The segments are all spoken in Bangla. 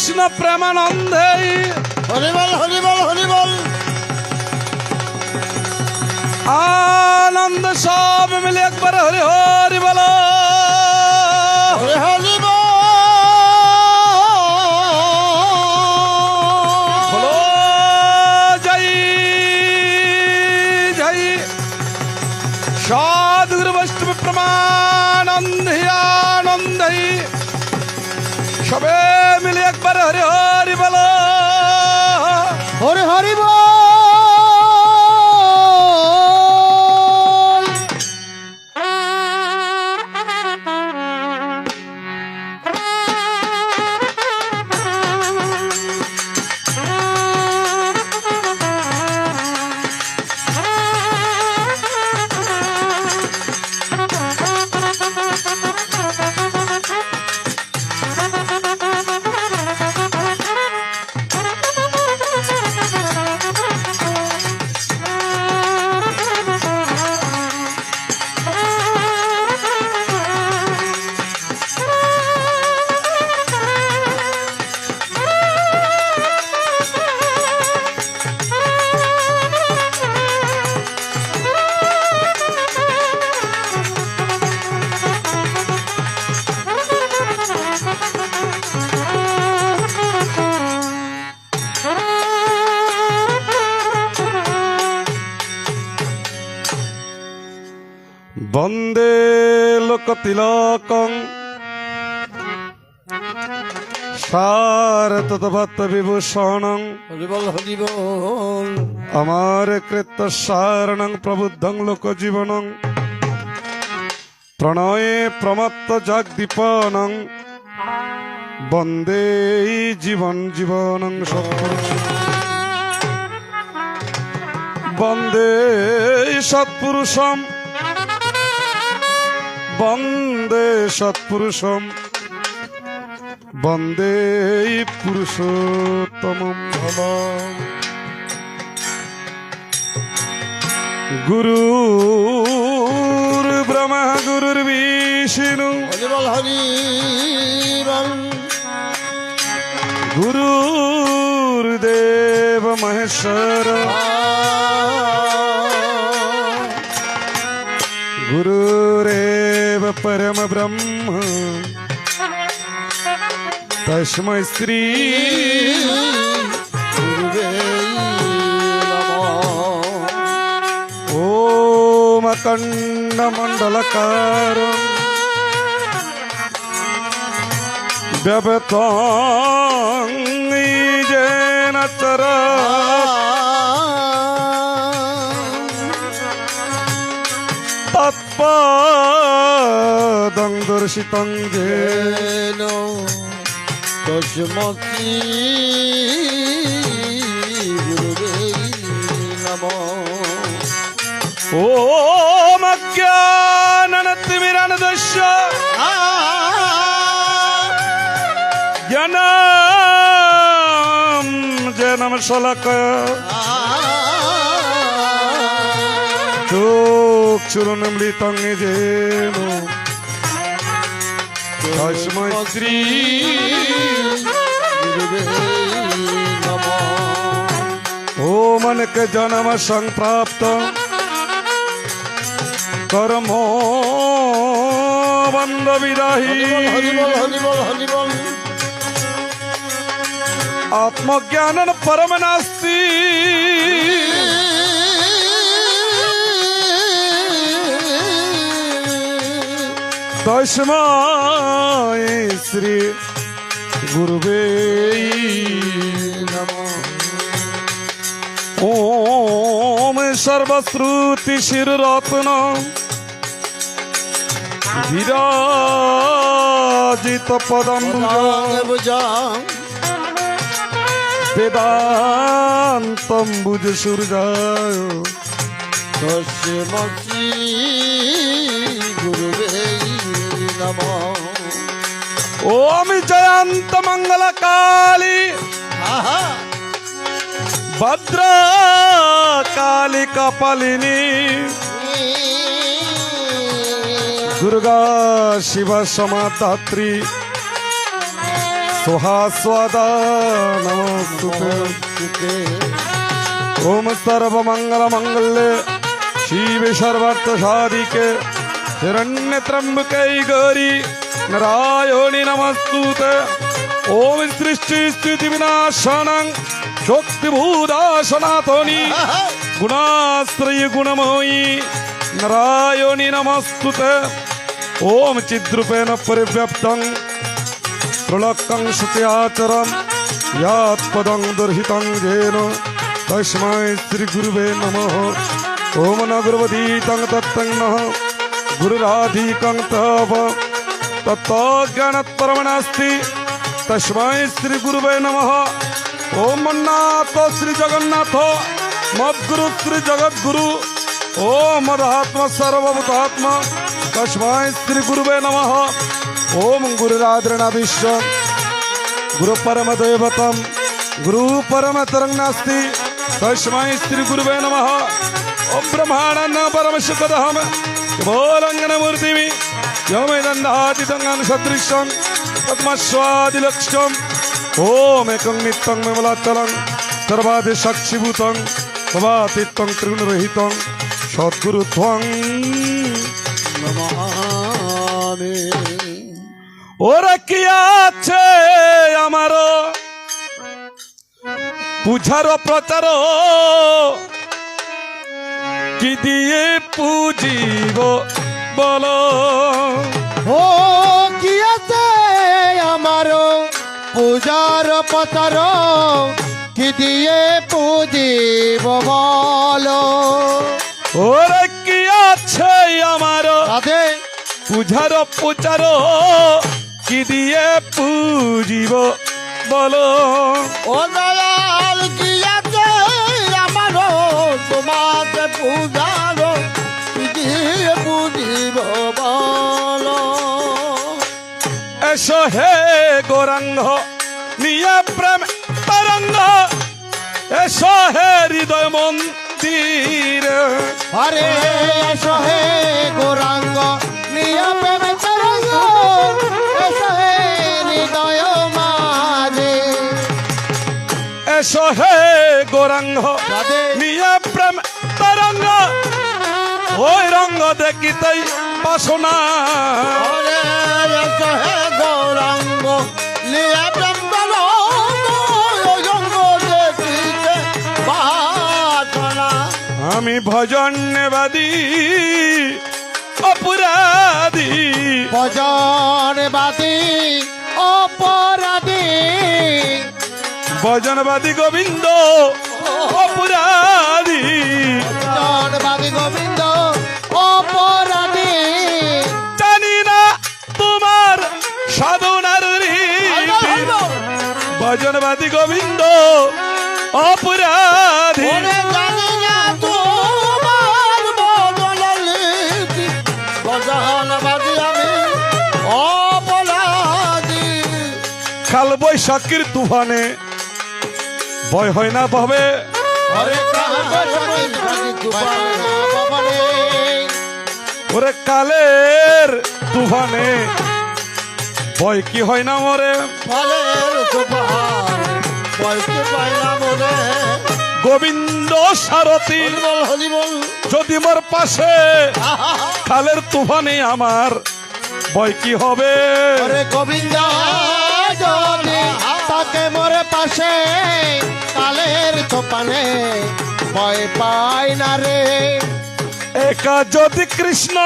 কৃষ্ণ প্রেমানন্দে হরিবল হরিবল হরিবল আনন্দ সব মিলে একবার হরি হরি বলো হরি হরিবল বলো জয় জয় সাধুগুরু বৈষ্ণব প্রমানন্দে আনন্দে সবে মিলে একবার হরি হরি বলো হরি হরিবল বন্দে লোকতিলকং সারততভক্ত বিভূষণং হরিবল হরিবল আমার কৃত্য সারণং প্রবুদ্ধং লোকজীবনং প্রণয়ে প্রমত্ত জগদীপনং বন্দে জীবন জীবনং সৎপুরুষং বন্দে সৎপুরুষম বন্দে সৎপুরুষম বন্দে পুরুষোত্তমম গুরুর ব্রহ্মা গুরুর বিষ্ণু হরিবল হরিবল গুরুর দেব মহেশ্বর গুরুরেব পরম ব্রহ্ম তস্मै শ্রী গুরুবে নমঃ ওম অখণ্ড মণ্ডলকার ব্যবতং যেন চরা তৎপদং দর্শিতং যেন তস্মৈ গুরুবে নমঃ ওম অজ্ঞানতিমিরানন্দস্য জ্ঞানম যেনম শলাকয়া চক্ষুরুন্মিলিতং যেন তস্मै শ্রী গুরুবে নমঃ ওম অনেক জন্ম সংপ্রাপ্ত কর্ম বন্ধ বিদাহী হরিবল হরিবল হরিবল আত্মজ্ঞান পরম নাস্তি তস্मै শ্রী গুরুবে নমঃ ওম সর্বশ্রুতি শিররত্ন বিরাজিত পদম্বুজ বেদান্তম্বুজ সূর্যায় তস্মৈ গুরুবে নমঃ ওম জয়ন্ত মঙ্গল কালী ভদ্র কালী কপালিনী দুর্গা শিবা সমাধাত্রী सुहास्वदा नमस्तुते तुते ओम सर्वमंगल मंगल्ये शिवे सर्वार्थ साधिके शरण्य त्र्यंबके गौरी नारायणी नमस्तुते ओम सृष्टि स्थिति विनाशनं शक्तिभूता सनातनी गुणाश्रय गुणमयी नारायणी नमस्तुते ओम चिद्रूपेण परिव्याप्तं त्रिलोकं सत्याचरं यात्पदं दुर्हितं येन तस्मै श्री गुरुवे नमः ओम न गुरुवदीतं तत्तं नः गुरुराधिकं तव तत्त्वज्ञानपरमनास्ति तस्मै श्री गुरुवे नमः ओम नाथ श्री जगन्नाथ मद्गुरु श्री जगद्गुरु ओम मदात्मा सर्वभूतात्मा तस्मै श्री गुरुवे नमः ओम गुरुराद्रणाधीश्व गुरु परम दैवतम गुरु परम तरंगनास्ति तस्मै श्री गुरुवे नमः ओम ब्रह्मांड परम सुखदहम बोलंगन मूर्तिमि योमेदंडातिदंगन सदृशं तत्मस्वादिलक्ष्यम ओम एकं नित्यं विमलाचलं सर्वादि साक्षिभूतं भवातीतं त्रिगुणरहितं सद्गुरु त्वं नमामि ওরা কি আছে আমার পূজার প্রচার কি দিয়ে পুজিব বলো ও কি আছে আমার পূজার পতার কি দিয়ে পুজিব বলো ওরা কি আছে আমার রাধে পূজার প্রচার কি দিয়ে পুজিব বলো ও দয়াল কি আছে আমার তোমাকে পূজার কি দিয়ে পুজিব বলো এসো হে গৌরাঙ্গ নিয়ে প্রেম তরঙ্গ এসো হে হৃদয় মন্দির হরে এসো হে গৌরাঙ্গ নিয়ম তরঙ্গ এসো হে হৃদয় মাঝে এসো হে গৌরাঙ্গ রাধে নিয়ে প্রেম তরঙ্গ ওই রঙ্গ দেখিতেই বাসনা হরে এসো হে গৌরাঙ্গ নিয়ম তরঙ্গ রঙ্গ দেখিতে বাসনা আমি ভজনবাদী অপরাধী ভজনবাদী অপরাধী ভজনবাদী গোবিন্দ অপরাধী ভজনবাদী গোবিন্দ অপরাধী জানি না তোমার সাধনার রীতি ভজনবাদী গোবিন্দ অপরাধী ওরে জানি না তোমার বদলালিতি ভজনবাদী আমি অপরাধী কাল বৈশাখীর তুফানে ভয় হয় না ভাবে হরে ওরে কালের তুফানে ভয় কি হয় না মরে ফলের সুপার বলতে পাইলাম ওরে গোবিন্দ সারথী হরিবল হরিবল যদি মোর পাশে কালের তুফানে আমার ভয় কি হবে ওরে গোবিন্দ যদি তাকে মোরে পাশে কালের তোপানে ভয় পাই না রে একা যদি কৃষ্ণ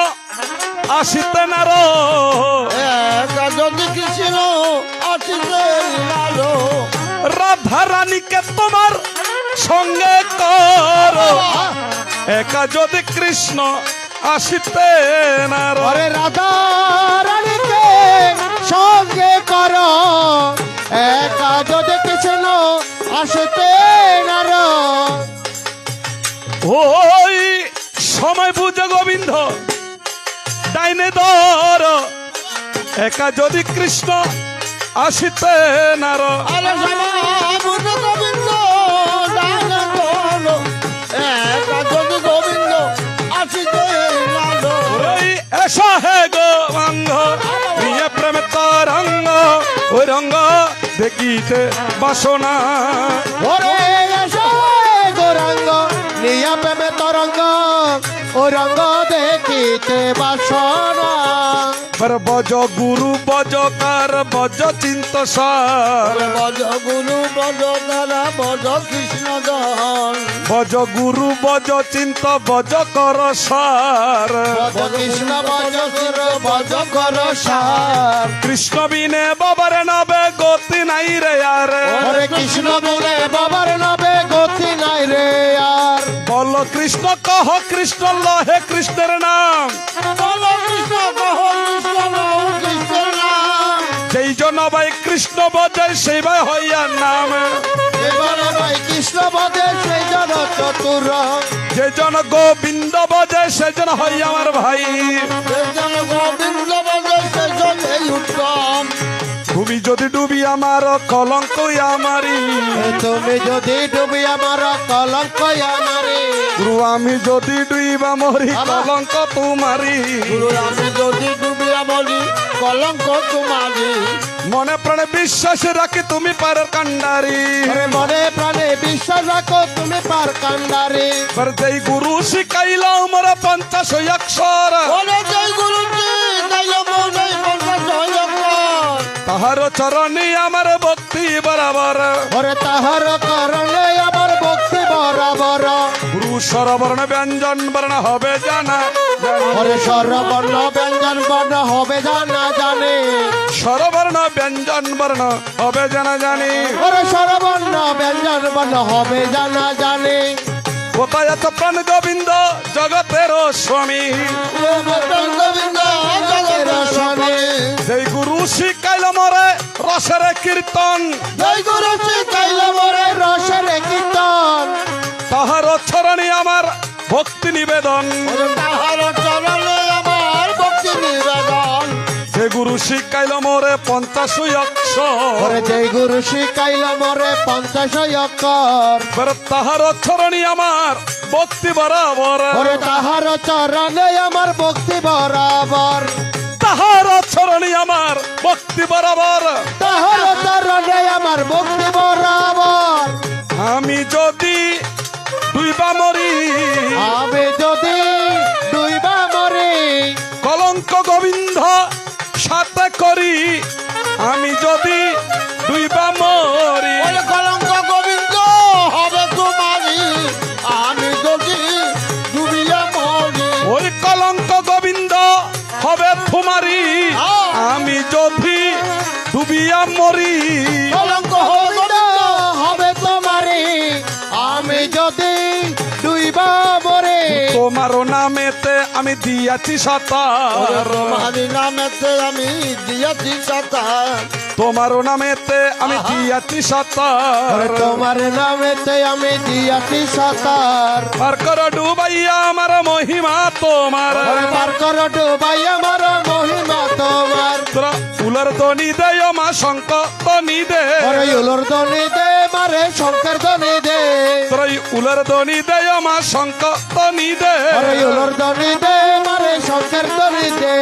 আসিতে না রো একা যদি কৃষ্ণ আসিতে নালো রাধা রানীকে তোমার সঙ্গে কর একা যদি কৃষ্ণ আসিতে না রো ওরে রাধা রানীকে সঙ্গে কর একা যদি কৃষ্ণ আসিতে নারো ওই সময় বুঝে গোবিন্দ ডাইনে ধর একা যদি কৃষ্ণ আসিতে নার আলো বুদ্ধ গোবিন্দ দান করো একা যদি গোবিন্দ আসিতে নারো এসা হে গো অঙ্গ প্রিয় প্রেম তরঙ্গ ওই রঙ্গ দেখিতে বাসনা ওরে এসো গৌরাঙ্গ নিয়া প্রেমে তরঙ্গ ও রঙ্গ দেখিতে বাসনা पर बज गुरु बज कार बज चिंत सार বজ গুরু বজ তারা বজ কৃষ্ণ জন बज गुरु बज चिंत बज कर सार বজ কৃষ্ণ বজ কর বজ কর সার कृष्ण बिने बाबारे नबे गति नहीं रे यार ওরে কৃষ্ণ বলে বাবার নবে গতি নাই রে আর बोलो कृष्ण कह कृष्ण लहे कृष्णेर नाम বলো কৃষ্ণ কহ কৃষ্ণ নাম কৃষ্ণ নাম যেই জন ভাই কৃষ্ণ বজায় সেই ভাই হইয়া নাম এবারে ভাই কৃষ্ণ বদে সেই জন চতুর যে জন গোবিন্দ বজায় সে জন হইয়া আমার ভাই সেই জন গোবিন্দ বদে সেই জন এই উত্তম তুমি যদি ডুবি আমার কলঙ্ক আমারি তুমি যদি ডুবি আমার কলঙ্ক আমারে গুরু আমি যদি ডুইবা মরি কলঙ্ক তোমারি গুরু আমি যদি ডুবি আমলি কলঙ্ক তোমারি মনে প্রাণে বিশ্বাস রাখি তুমি পারের কান্ডারি আরে মনে প্রাণে বিশ্বাস রাখো তুমি পার কান্ডারে पर যেই গুরু শিখাইল আমার 50 অক্ষর বলে জয় গুরুজি জয় মনে বন্ধ জয় তাহার চরণে আমার ভক্তি বরাবর ওরে তাহার কারণে আমার ভক্তি বরাবর গুরু স্বরবর্ণ ব্যঞ্জন বর্ণ হবে জানা ওরে স্বরবর্ণ ব্যঞ্জন বর্ণ হবে জানা জানে স্বরবর্ণ ব্যঞ্জন বর্ণ হবে জানা জানি ওরে স্বরবর্ণ ব্যঞ্জন বর্ণ হবে জানা জানে কোথায় এত প্রাণ গোবিন্দ জগতের স্বামী গোবিন্দ জগের স্বামী যেই গুরু শিখাইল মরে রসের কীর্তন জয় গুরু শিখাইল মোরে রসের কীর্তন তাহার চরণে আমার ভক্তি নিবেদন ওরে তাহার চরণে আমার ভক্তি নিবেদন যে গুরু শিখাইল মোরে 50 অক্ষর ওরে জয় গুরু শিখাইল মোরে 50 অক্ষর पर তাহার চরণে আমার ভক্তি বরাবর ওরে তাহার চরণে আমার ভক্তি বরাবর তাহার চরণে আমার ভক্তি বরাবর তাহার চরণে আমার ভক্তি বরাবর আমি যদি দুইবা মরি আমি যদি দুইবা মরি কলঙ্ক গোবিন্দ সাথে করি আমি যদি দুইবা মরি ওরে কলঙ্ক গোবিন্দ হবে তোমারি আমি যদি ডুবিয়া মরি ওই কলঙ্ক গোবিন্দ হবে তোমারি আমি যদি ডুবিয়া মরি কলঙ্ক গোবিন্দ হবে তোমারি আমি যদি দুইবা মরি তোমার নামেতে আমি দিয়াছি সাতার তোমারি নামেতে আমি দিয়াছি সাতার তোমার নামেতে আমি দিয়াছি ওরে সাতার তোমার নামেতে আমি দিয়াছি সাতার পার কর ডুবাইয়া আমার মহিমা তোমার ওরে পার কর ডুবাই আমার মহিমা তোমার তোরা উলার ধ্বনি দেয় মা শঙ্ক ধ্বনি দে ওরে উলর ধ্বনি দে মারে শঙ্কর ধ্বনি দে তোরা উলার ধ্বনি দেয় মা শঙ্ক ধ্বনি দে ওরে উলর ধ্বনি দে মারে শঙ্কর ধ্বনি দে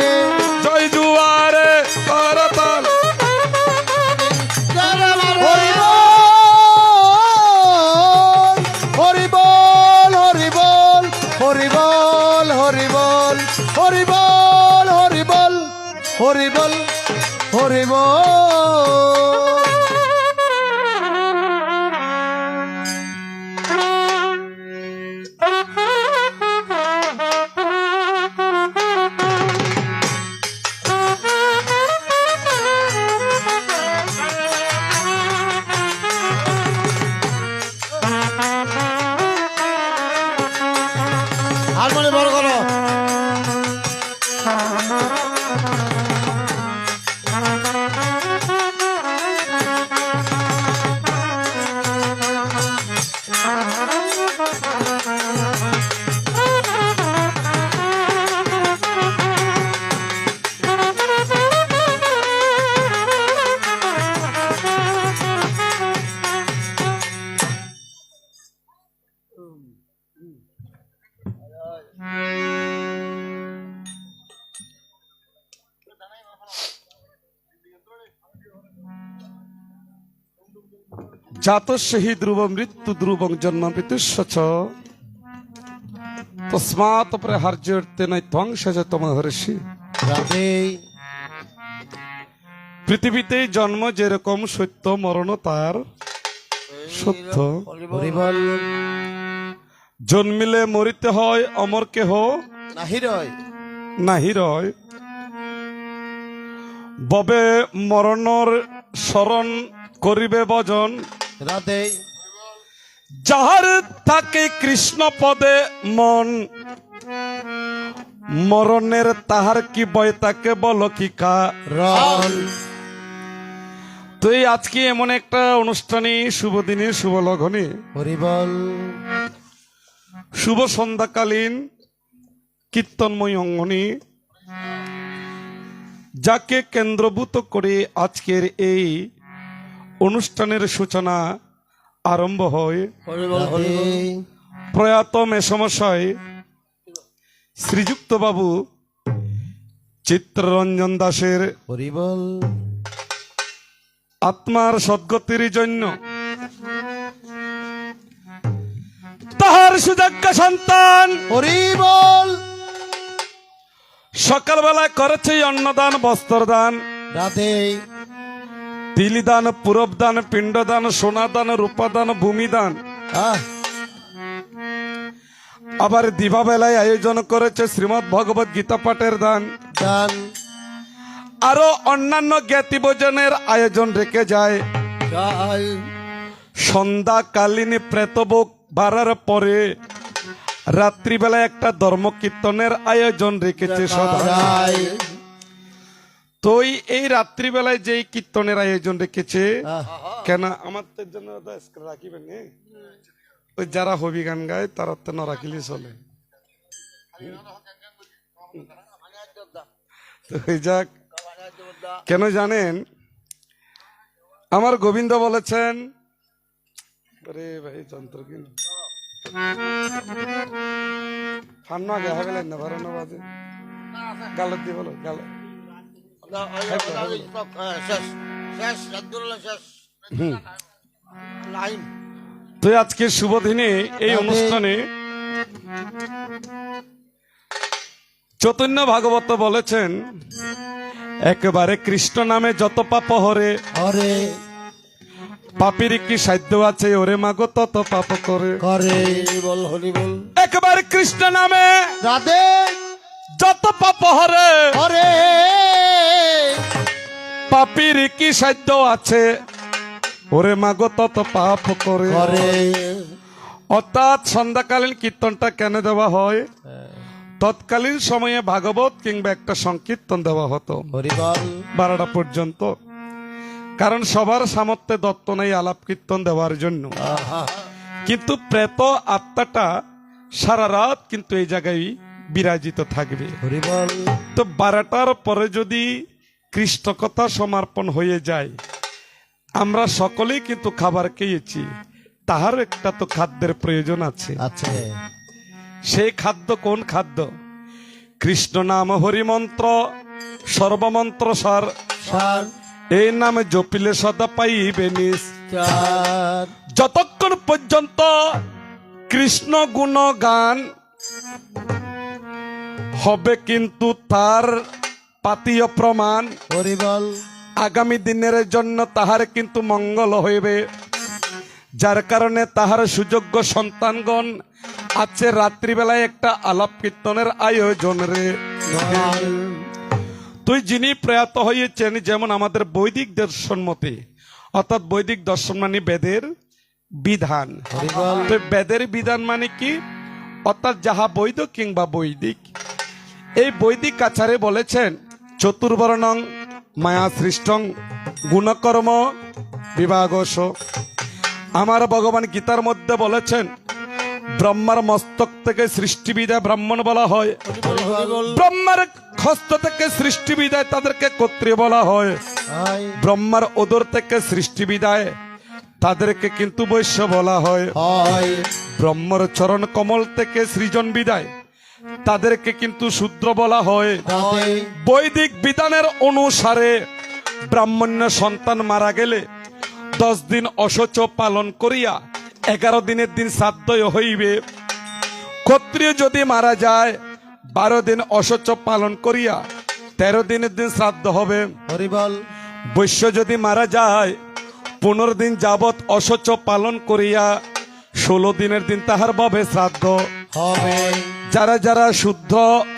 জয় জুয়ারে করতাল হরি বল হরি বল হরি বল হরি বল হরি বল হরি বল হরি বল হরি বল হরি বল হারমোনি বড় করো জাতস্যহি ধ্রুব মৃত্যু ধ্রুবং জন্ম মৃত্যুস্বচ তস্মাৎ প্রহার্যর্তে নাই ধ্বংসজ তমহর্ষি। রাধে পৃথিবীতে জন্ম যেরকম সত্য, মরণ তার সত্য। হরি বল জন্মিলে মরিতে হয়, অমর কেহ নাহি রয়। নাহি রয়। ববে মরণর শরণ করিবে ভজন, রাধে যাহার থাকে কৃষ্ণ পদে মন। মরণের তাহার কি বয়, তাকে বল কি রল। তো এই আজকে এমন একটা অনুষ্ঠানে, শুভ দিনে, শুভ লগ্নে, হরি বল শুভ সন্ধ্যাকালীন কীর্তনময় অঙ্গনে, যাকে কেন্দ্রভূত করে আজকের এই অনুষ্ঠানের সূচনা আরম্ভ হয়, রাধে প্রয়াত মেসমশাই শ্রীযুক্ত বাবু চিত্তরঞ্জন দাসের হরি বল আত্মার সদ্গতির জন্য তাহার সুযোগ্য সন্তান হরি বল সকালবেলা করেছে অন্নদান, বস্ত্রদান, রাধে তিলিদান, পুরবদান, পিণ্ডদান, সোনাদান, রূপাদান, ভূমিদান। আহ আবার দিবাবেলায় আয়োজন করেছে শ্রীমৎ ভগবত গীতা পাঠের দান। দান আরো অন্যান্য জ্ঞাতি ভোজনের আয়োজন রেখে যায়। জয় সন্ধ্যাকালীন প্রেতভোগ বাড়ার পরে রাত্রিবেলায় একটা ধর্ম কীর্তনের আয়োজন রেখেছে সদা। জয় তো এই রাত্রিবেলায় যেই কীর্তনের আয়োজন রেখেছে, আহ কেন আমাদের জন্য রাখিবেন নে? ওই যারা হবি গান গায় তারা তো না রাখিলে চলে। তো এই যাক, কেন জানেন, আমার গোবিন্দ বলেছেন, আরে ভাই যন্ত্র কিন ফান্না গে হবে না, 12 বাজে গালত দিয়ে বলো গাল। তো আজকে শুভ দিনে এই অনুষ্ঠানে চৈতন্য ভাগবত বলেছেন, একেবারে কৃষ্ণ নামে যত পাপ হরে, হরে পাপের কি সাধ্য আছে, ওরে মাগো তত পাপ করে। করে বল হরি বল একেবারে কৃষ্ণ নামে রাধে যত পাপ হরে, হরে পাপের কি সাধ্য আছে, ওরে মাগো তত পাপ করে। করে অর্থাৎ সন্ধ্যাকালীন কীর্তনটা কেন দেওয়া হয়, তৎকালীন সময়ে ভাগবত কিংবা একটা সংকীর্তন দেওয়া হতো হরি বল 12টা পর্যন্ত। কারণ সবার সামর্থ্যে দত্ত নেই আলাপ কীর্তন দেওয়ার জন্য। আহা কিন্তু প্রেত আত্মাটা সারা রাত কিন্তু এই জায়গায় বিরাজিত থাকবে। হরি বল তো 12টার পরে যদি কৃষ্ণ কথা সমর্পণ হয়ে যায়, আমরা সকলেই কিন্তু খাবার খেয়েছি, তাহার একটা তো খাদ্যের প্রয়োজন আছে। আছে সেই খাদ্য কোন খাদ্য? কৃষ্ণ নাম হরিমন্ত্র সর্বমন্ত্র সার, সার এই নামে জপিলে সদা পাইবে নিজ। চার যতক্ষণ পর্যন্ত কৃষ্ণ গুণ গান হবে, কিন্তু তার পাতীয় প্রমাণ হরি বল আগামী দিনের জন্য তাহার কিন্তু মঙ্গল হইবে। যার কারণে তাহার সুযোগ্য সন্তানগণ আছে রাত্রিবেলায় একটা আলাপ কীর্তনের আয়োজন রে। তুই যিনি প্রয়াত হয়েছেন, যেমন আমাদের বৈদিক দর্শন মতে, অর্থাৎ বৈদিক দর্শন মানে বেদের বিধান। হরি বল তো বেদের বিধান মানে কি? অর্থাৎ যাহা বৈধ কিংবা বৈদিক। এই বৈদিক আচারে বলেছেন, চতুর্বর্ণং মায়া সৃষ্টং গুণকর্ম বিভাগস। আমার ভগবান গীতার মধ্যে বলেছেন, ব্রহ্মার মস্তক থেকে সৃষ্টি বিদায় ব্রাহ্মণ বলা হয়, ব্রহ্মার হস্ত থেকে সৃষ্টি বিদায় তাদেরকে ক্ষত্রিয় বলা হয়, হয় ব্রহ্মার ওদর থেকে সৃষ্টি বিদায় তাদেরকে কিন্তু বৈশ্য বলা হয়, হয় ব্রহ্মর চরণ কমল থেকে সৃজন বিদায় তাদেরকে কিন্তু শূদ্র বলা হয়। রাধে বৈদিক বিধানের অনুসারে ব্রাহ্মণ্য সন্তান মারা গেলে 10 দিন অশৌচ পালন করিয়া 11 দিনের দিন শ্রাদ্ধ হইবে। ক্ষত্রিয় যদি মারা যায় 12 দিন অশৌচ পালন করিয়া 13 দিনের দিন শ্রাদ্ধ হবে। হরিবল বৈশ্য যদি মারা যায় 15 দিন যাবৎ অশৌচ পালন করিয়া 16 দিনের দিন তাহার ভাবে শ্রাদ্ধ। হবে। যারা যারা শুদ্ধ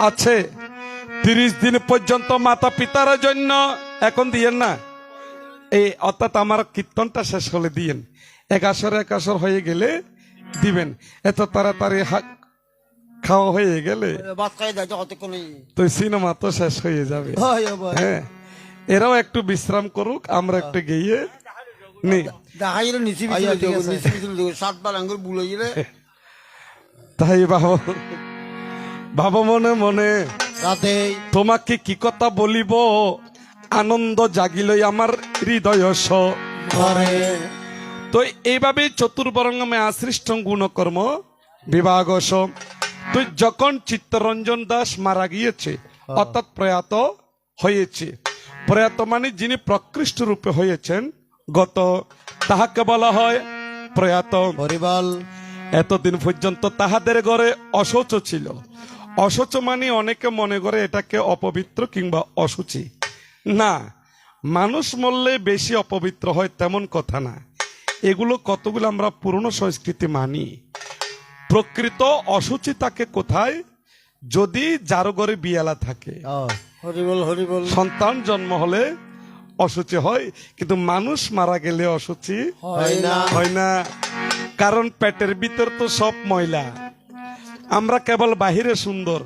আছে 30 দিন পর্যন্ত মাতা পিতার জন্য এখন দিয়েন না, এই অর্থাৎ আমার কীর্তনটা শেষ হলে দিয়েন, 11 হয়ে গেলে দিবেন। এত তাড়াতাড়ি খাওয়া হয়ে গেলে বাদ খাই দেয় কতক্ষণ তো সিনেমা তো শেষ হয়ে যাবে। হ্যাঁ, এরাও একটু বিশ্রাম করুক, আমরা একটু গিয়ে নি। দেখাইলে নিচি সাতবার আঙ্গুর বুলে গেলে তাই বাবা বাবা মনে মনে রাতে তোমাকে কি কথা বলিব, আনন্দ জাগিলই আমার হৃদয় ঘরে তো এইভাবে চতুর্বরঙ্গমে আশ্রিষ্ট গুণকর্ম বিভাগ। তো যখন চিত্তরঞ্জন দাস মারা গিয়েছে অর্থাৎ প্রয়াত হয়েছে, প্রয়াত মানে যিনি প্রকৃষ্ট রূপে হয়েছেন গত, তাহাকে বলা হয় প্রয়াত। হরিবল এতদিন পর্যন্ত তাহাদের ঘরে অশৌচ ছিল। অশৌচ মানে অনেকে মনে করে এটাকে অপবিত্র কিংবা অসুচি। না, মানুষ মরলে বেশি অপবিত্র হয় তেমন কথা না। এগুলো কতগুলো আমরা পুরনো সংস্কৃতি মানি। প্রকৃত অসুচি থাকে কোথায়? যদি যার ঘরে বিয়ালা থাকে, হরিবল হরিবল সন্তান জন্ম হলে অসুচি হয়, কিন্তু মানুষ মারা গেলে অসুচি হয় না। কারণ পেটের ভিতর তো সব ময়লা। আমরা কেবল বাহিরে সুন্দর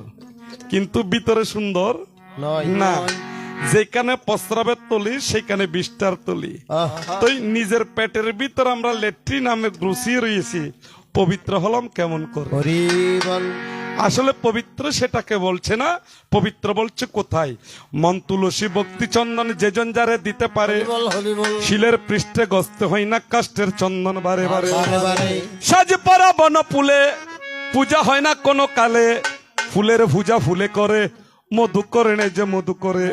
কিন্তু ভিতরে সুন্দর না। যেখানে প্রস্রাবের তলি সেখানে বিষ্ঠার তলি। তো নিজের পেটের ভিতর আমরা লেট্রিন নামে ঘুষিয়ে রয়েছি, পবিত্র হলাম কেমন করে? হরিবল আসলে পবিত্র সেটাকে বলছে না, পবিত্র বলছে কোথায়? মন তুলসী ভক্তি চন্দন যেজন যারে দিতে পারে, শিলের পৃষ্ঠে গস্তে হয় না কাষ্টের চন্দন বারে বারে। সাজ পরা বন ফুলে পূজা হয় না কোনো কালে, ফুলের পূজা ফুলে করে, মধু করে নেই যে মধু করে।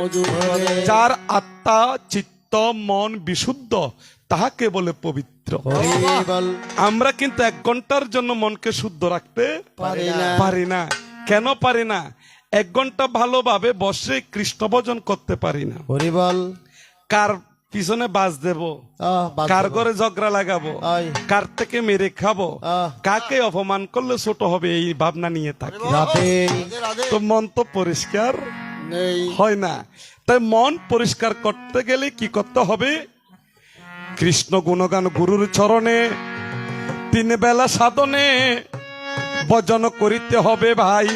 যার আত্মা চিত্ত মন বিশুদ্ধ তাহাকে বলে পবিত্র। আমরা কিন্তু 1 ঘন্টার জন্য মনকে শুদ্ধ রাখতে পারি না। কেন পারি না? 1 ঘন্টা ভালোভাবে বসে কৃষ্ণ ভজন করতে পারি না। কার পিছনে বাস দেব, কার ঘরে ঝগড়া লাগাবো, কার থেকে মেরে খাবো, কাকে অপমান করলে ছোট হবে, এই ভাবনা নিয়ে থাকি। তো মন তো পরিষ্কার হয় না। তাই মন পরিষ্কার করতে গেলে কি করতে হবে? কৃষ্ণ গুণগান গুরুর চরণে 3 বেলা সাধনে ভজন করিতে হবে ভাই।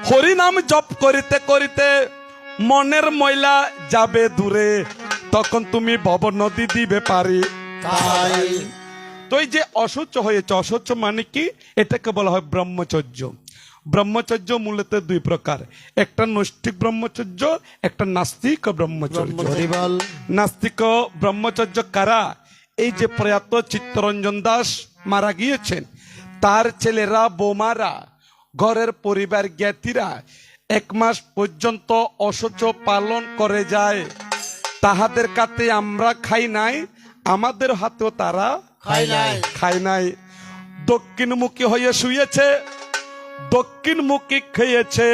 হরি নাম জপ করিতে করিতে মনের ময়লা যাবে দূরে, তখন তুমি ভব নদী দিবে পারি। তো এই যে অশৌচ হয়েছে, অশৌচ মানে কি? এটাকে বলা হয় ব্রহ্মচর্য। ব্রহ্মচর্য মূলত 2 প্রকার, একটা নৈষ্ঠিক ব্রহ্মচর্য, একটা নাস্তিক ব্রহ্মচর্য। নাস্তিক ব্রহ্মচর্য কারা? এই যে প্রয়াত চিত্তরঞ্জন দাস মারা গিয়েছেন, তার ছেলেরা বৌমারা ঘরের পরিবার জ্ঞাতিরা 1 মাস পর্যন্ত অশৌচ পালন করে যায়। তাহাদের কাছে আমরা খাই নাই, আমাদের হাতেও তারা খাই নাই। দক্ষিণমুখী হয়ে শুয়েছে, দক্ষিণমুখী খেয়েছে,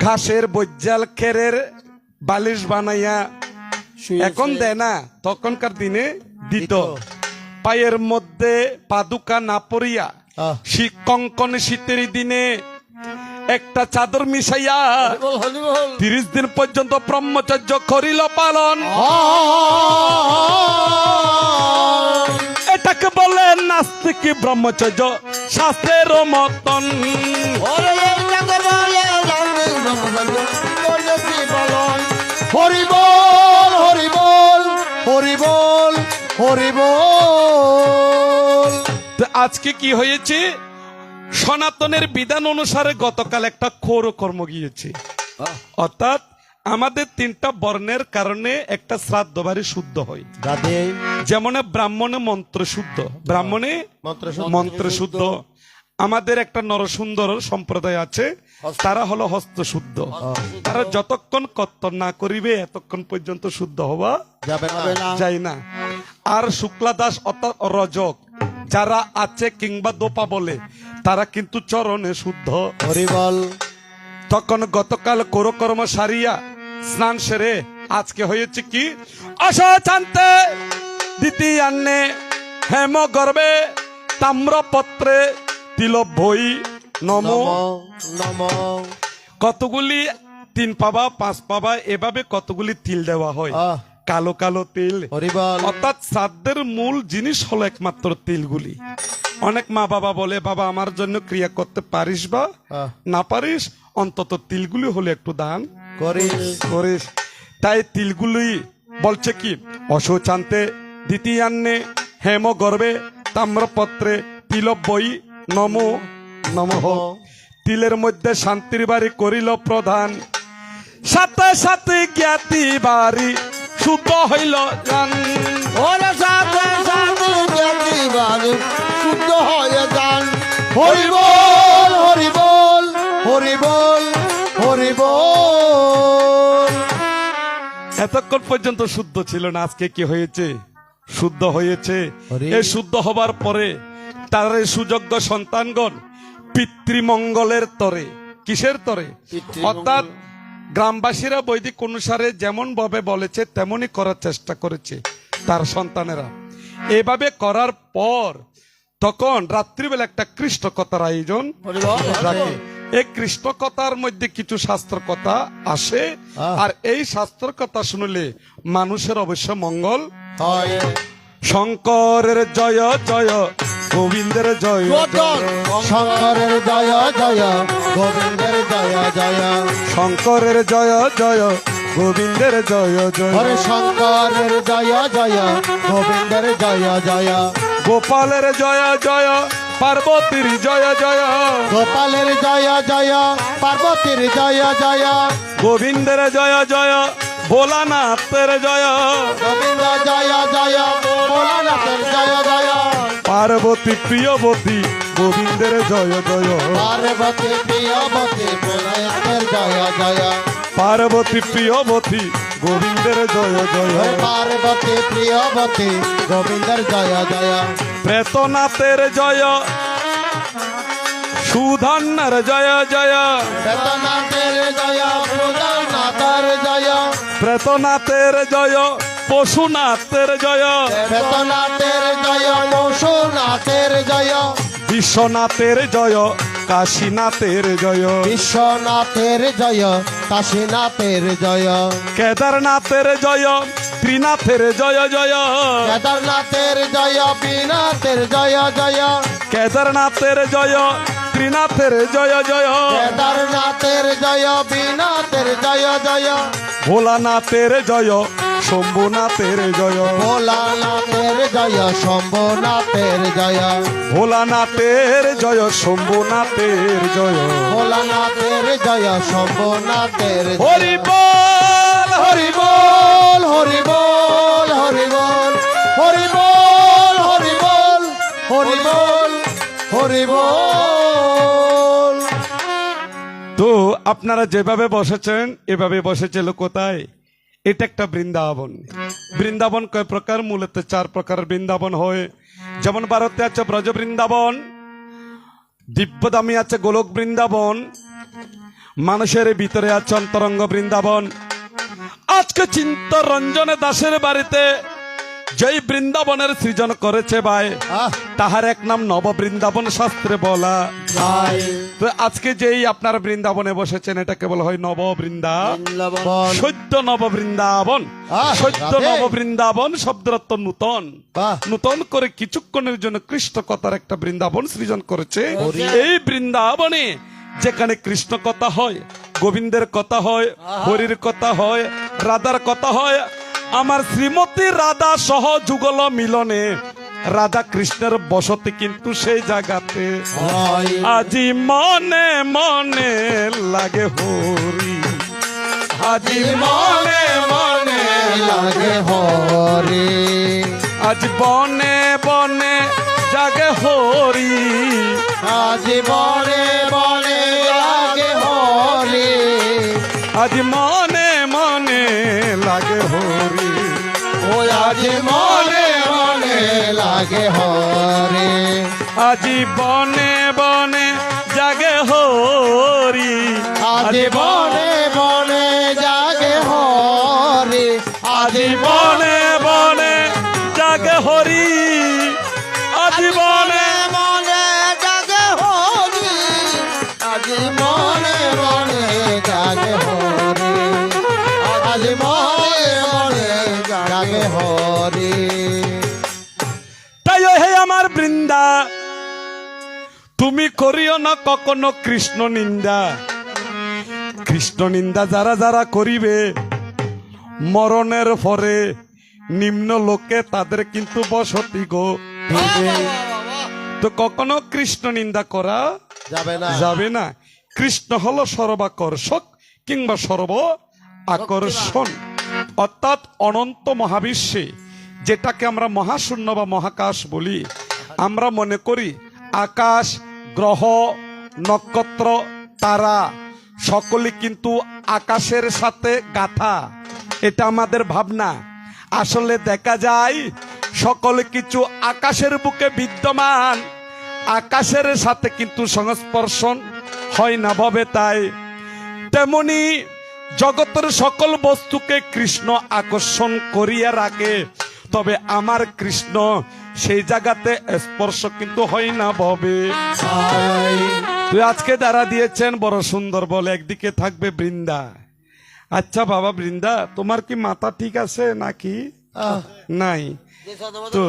ঘাসের বজ্জাল খেরের বালিশ বানাইয়া এখন দেয় না, তখনকার দিনে দিত। পায়ের মধ্যে পাদুকা না পরিয়া কঙ্কন শীতের দিনে একটা চাদর মিশাইয়া 30 দিন পর্যন্ত ব্রহ্মচর্য করিল পালন। এটাকে বলে নাস্তিক ব্রহ্মচর্য শাস্ত্রের মতন। হরিবল হরিবল হরিবল হরিবল। আজকে কি হয়েছে? সনাতনের বিধান অনুসারে গতকাল একটা ক্ষৌর কর্ম গিয়েছে। অর্থাৎ আমাদের 3টা বর্ণের কারণে একটা শ্রাদ্ধ বাড়ি শুদ্ধ হয়। যেমন ব্রাহ্মণে মন্ত্র শুদ্ধ, ব্রাহ্মণে মন্ত্র শুদ্ধ, আমাদের একটা নরসুন্দর সম্প্রদায় আছে, তারা হলো হস্তশুদ্ধ। তারা যতক্ষণ কর্তন না করিবে এতক্ষণ পর্যন্ত শুদ্ধ হওয়া যাবে না। যায় না। আর শুক্লা দাস অর্থাৎ রজক যারা আছে কিংবা দোপা বলে, তারা কিন্তু চরণে শুদ্ধ। হরি বল। তখন গতকাল করকর্ম সারিয়া স্নান সেরে আজকে হয়েছে কি, অশান্তে দ্বিতীয়ান্নে হেম গর্বে তাম্রপত্রে তিলভ্যই নমো। নমো। কতগুলি 3 পাবা 5 পাবা এভাবে কতগুলি তিল দেওয়া হয়, কালো কালো তিল। হরি বল। অর্থাৎ শ্রাদ্ধের মূল জিনিস হলো একমাত্র তিলগুলি। অনেক মা বাবা বলে, বাবা আমার জন্য ক্রিয়া করতে পারিস বা না পারিস, অন্তত তিলগুলি হলে একটু দান করিস। তাই তিলগুলি বলছে কি, অশোচান্তে দ্বিতীয়ান্নে হেম গর্বে তাম্রপত্রে তিলভ্যই নমো নমঃ। তিলের মধ্যে শান্তির বাড়ি করিল প্রধান, সাথে সাথে জ্ঞাতি বাড়ি শুদ্ধ হইল জান। ওরে সাথে সাথে জ্ঞাতি বাড়ি শুদ্ধ হয়ে যান। হরি বল হরি বল হরি বল হরি বল। এতক্ষণ পর্যন্ত শুদ্ধ ছিল না, আজকে কি হয়েছে, শুদ্ধ হয়েছে। এই শুদ্ধ হবার পরে তার সুযোগ্য সন্তানগণ পিতৃমঙ্গলের তরে, কিসের তরে, অর্থাৎ গ্রামবাসীরা বৈদিক অনুসারে যেমন ভাবে বলেছে তেমনই করার চেষ্টা করেছে তার সন্তানেরা। এভাবে করার পর তখন রাত্রিবেলা একটা কৃষ্ণ কথার আয়োজন রাখে। এই কৃষ্ণ কথার মধ্যে কিছু শাস্ত্র কথা আসে, আর এই শাস্ত্র কথা শুনলে মানুষের অবশ্য মঙ্গল হয়। শঙ্করের জয় জয় গোবিন্দের জয় জয়। শঙ্করের জয় জয় গোবিন্দের জয় জয়। শঙ্করের জয় জয় গোবিন্দের জয় জয়। হরে শঙ্করের জয় জয় গোবিন্দের জয় জয়। গোপালের জয় জয় পার্বতীর জয় জয়। গোপালের জয় জয় পার্বতীর জয় জয়। গোবিন্দের জয় জয় ভোলানাথের জয়। গোবিন্দ জয় জয় ভোলানাথের জয় জয়। পার্বতী প্রিয়বতী গোবিন্দের জয় জয়। পার্বতী প্রিয়বতী ভোলানাথের জয় জয়। পার্বতী প্রিয়বতী গোবিন্দের জয় জয়। পার্বতী প্রিয়বতী গোবিন্দের জয় জয়। প্রেতনাথের জয় সুধান্নার জয় জয়। বেতনাথের জয় ভোলানাথের জয়। প্রেতনাথের জয় পশুনাথের জয়। বেতনাথের জয় পশুনাথের জয়। বিশ্বনাথের জয় কাশীনাথের জয়। বিশ্বনাথের জয় কাশীনাথের জয়। কেদারনাথের জয় ত্রিনাথের জয় জয়। কেদারনাথের জয় বিনাথের জয় জয়। কেদারনাথের জয় ত্রিনাথের জয় জয়। কেদারনাথের জয় বিনাথের জয় জয়। ভোলানাথের জয় শম্ভুনাথের জয়। ভোলানাথের জয় শম্ভুনাথের জয়। ভোলানাথের জয় শম্ভুনাথের জয়। ভোলানাথের জয় শম্ভুনাথের জয়। হরি বল হরি বল হরি বল হরি বল হরি বল হরি বল হরি বল হরি বল। তো আপনারা যেভাবে বসেছেন এভাবে বসেছিল কোথায়, এটা একটা বৃন্দাবন। বৃন্দাবন কয় প্রকার, মূলত 4 প্রকার বৃন্দাবন হয়। যেমন ভারতে আছে ব্রজ বৃন্দাবন, দিব্যদামী আছে গোলক বৃন্দাবন, মানুষের ভিতরে আছে অন্তরঙ্গ বৃন্দাবন। আজকে চিত্তরঞ্জনে দাসের বাড়িতে যেই বৃন্দাবনের সৃজন করেছে ভাই, তাহার এক নাম নব বৃন্দাবন শাস্ত্রে বলা। তো আজকে যেই আপনার বৃন্দাবনে বসেছেন এটা কেবল হয় নব বৃন্দাবন, সদ্য নব বৃন্দাবন। সদ্য নব বৃন্দাবন শব্দের অর্থ নূতন। নূতন করে কিছুক্ষণের জন্য কৃষ্ণ কথার একটা বৃন্দাবন সৃজন করেছে। এই বৃন্দাবনে যেখানে কৃষ্ণ কথা হয়, গোবিন্দের কথা হয়, হরির কথা হয়, রাধার কথা হয়, আমার শ্রীমতী রাধা সহ যুগল মিলনে রাধা কৃষ্ণের বসতি কিন্তু সেই জায়গাতে। আজি মনে মনে লাগে হরি, আজি মনে মনে লাগে হরি। আজ বনে বনে জাগে হরি, আজ বনে বনে লাগে হরি, আজ মনে মনে লাগে হরি, ও আজ মনে মনে লাগে হরি, আজ বনে বনে জাগে হরি, আজ বনে বনে জাগে হরি, আজ বনে বনে জাগে হরি, আজ বনে মনে জাগে হরি, আজ মনে মনে জাগে হরি, আজ মনে মনে জাগে হরি। তাই হে আমার বৃন্দা, তুমি করিও না কখনো কৃষ্ণ নিন্দা। কৃষ্ণ নিন্দা যারা যারা করিবে, মরণের পরে নিম্ন লোকে তাদের কিন্তু বসতি গো দিবে। তো কখনো কৃষ্ণ নিন্দা করা যাবে না, যাবে না। কৃষ্ণ হলো সর্বাকর্ষক কিংবা সর্ব আকর্ষণ, অর্থাৎ অনন্ত মহাবিশ্বে যেটাকে আমরা মহাশূন্য বা মহাকাশ বলি, আমরা মনে করি আকাশ, গ্রহ, নক্ষত্র, তারা সকলে কিন্তু আকাশের সাথে গাথা, এটা আমাদের ভাবনা। আসলে দেখা যায় সকলে কিছু আকাশের বুকে বিদ্যমান, আকাশের সাথে কিন্তু সংস্পর্শন হয় না ভাবে। তাই তেমনি জগতের সকল বস্তুকে কৃষ্ণ আকর্ষণ করিয়া রাখে, তবে আমার কৃষ্ণ সেই জায়গাতে স্পর্শ কিন্তু হয় না ভবে। তুই আজকে দ্বারা দিয়েছেন বড় সুন্দর বলে, একদিকে থাকবে বৃন্দা। আচ্ছা বাবা বৃন্দা, তোমার কি মাথা ঠিক আছে নাকি নাই? তো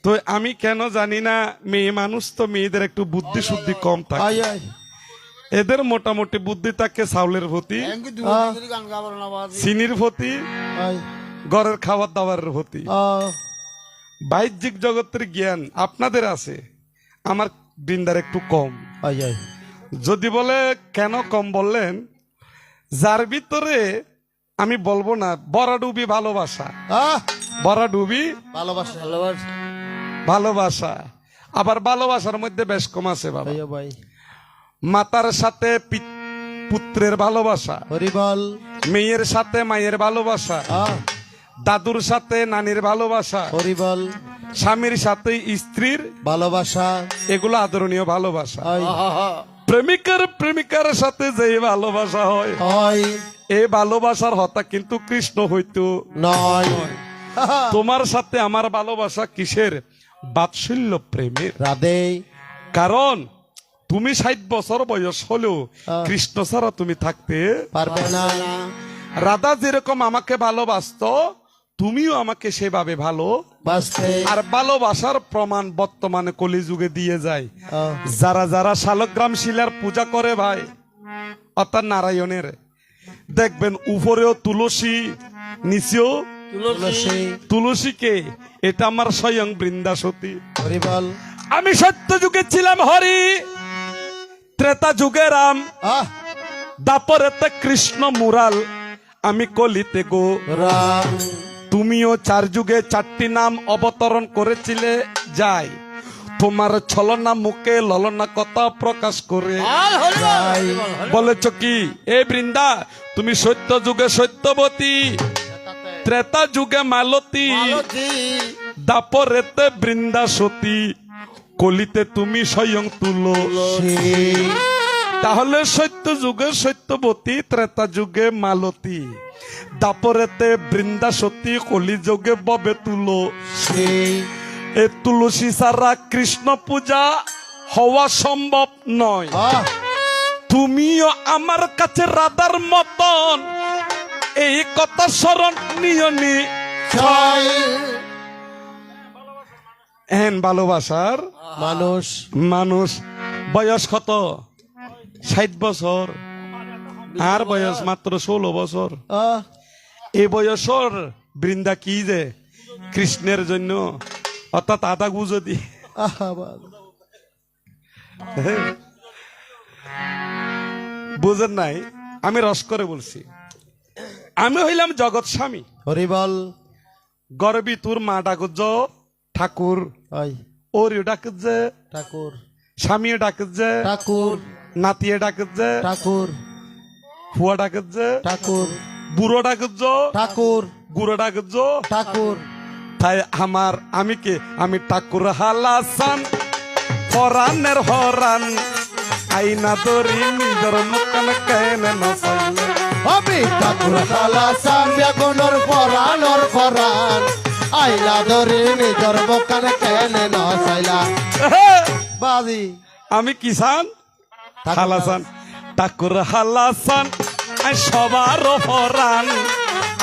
তো আমি কেন জানি না, মেয়ে মানুষ তো, মেয়েদের একটু বুদ্ধি শুদ্ধি কম থাকে। আয় আয়, এদের মোটামুটি বুদ্ধি থাকে চাউলের প্রতি, চিনির প্রতি, আয়, ঘরের খাবার দাবারের প্রতি। আহ, বাহ্যিক জগতের জ্ঞান আপনাদের আছে, আমার বৃন্দার একটু কম। আয় আয়, যদি বলে কেন কম বললেন, যার ভিতরে আমি বলবো না বরাডুবি ভালোবাসা, আহ, বরাডুবি ভালোবাসা, ভালোবাসা, আবার ভালোবাসার মধ্যে বেশ কম আছে বাবা। আয় ভাই, মাতার সাথে পুত্রের ভালোবাসা, হরি বল, মেয়ের সাথে মায়ের ভালোবাসা, আহ, দাদুর সাথে নানির ভালোবাসা, হরি বল, স্বামীর সাথে স্ত্রীর ভালোবাসা, এগুলো আদরণীয় ভালোবাসা। আয়, প্রেমিকার সাথে যে ভালোবাসা হয়, হয়, এই ভালোবাসার হতা কিন্তু কৃষ্ণ হইতো নয়, তোমার সাথে আমার ভালোবাসা কিসের? বাৎসল্য প্রেমের। রাধে, কারণ তুমি 60 বছর বয়স হলেও কৃষ্ণ ছাড়া তুমি থাকতে পারবে না, রাধা যেরকম আমাকে ভালোবাসতো, তুমিও আমাকে সেভাবে ভালো। বাঁচতে, আর ভালোবাসার প্রমাণ বর্তমানে কলিযুগে দিয়ে যায় আহ, যারা যারা শালগ্রাম শিলার পূজা করে ভাই, অর্থাৎ নারায়ণের, দেখবেন উপরেও তুলসী, নিচেও তুলসী, তুলসীকে, এটা আমার স্বয়ং বৃন্দাসতী। হরি বল, আমি সত্য যুগে ছিলাম হরি, ত্রেতা যুগে রাম, আহ, দাপরেতে কৃষ্ণ মুরাল, আমি কলিতে গো রাম, তুমিও 4 যুগে 4টি নাম অবতরণ করেছিলে। যাই তোমার ছলনা মুখে ললনা কথা প্রকাশ করে যাই, বলেছ কি এ বৃন্দা, তুমি সত্য যুগে সত্যবতী, ত্রেতা যুগে মালতী, দাপরেতে বৃন্দাসতী, কলিতে তুমি স্বয়ং তুলসী। তাহলে সত্য যুগে সত্যবতী, ত্রেতা যুগে মালতী, দাপরেতে বৃন্দাসতী, কলি যুগে ববে তুলসী। এ তুলসী ছাড়া কৃষ্ণ পূজা হওয়া সম্ভব নয়। আহ, তুমিও আমার কাছে রাধার মতন, এই কথা স্মরণ নিয়নি। ছয়, এহেন ভালোবাসার মানুষ, মানুষ। বয়স কত? 60 বছর, আর বয়স মাত্র 16 বছর। আহ, এই বয়সর বৃন্দা কি যে কৃষ্ণের জন্য, অর্থাৎ আধা গুজদি। আহা, বল, বুঝেন নাই, আমি রস করে বলছি। আমি হইলাম জগৎ স্বামী, হরি বল, গর্বী তোর মা ডাকুজ ঠাকুর, আয়, ওরিও ডাকে যে, ঠাকুর স্বামীও ডাকে যে, ঠাকুর নাতিয়ে ডাকে যে, ঠাকুর ফুয়া ডাকে যে, ঠাকুর বুড়ো ডাকে যে, ঠাকুর গুড়ো ডাকে যে। ঠাকুর তাই আমি কে, আমি ঠাকুর হালাসান পরানের হরান আইনা দরি নিজের মুখান কেনে নসাইলে। আমি ঠাকুর হালাসান বেগুনর পরানর পরান আইলা ধরে নিজর বকানে কেনে নসাইলা। বাজি আমি কিষান হালাসান ঠাকুর হালাসান সবার হরান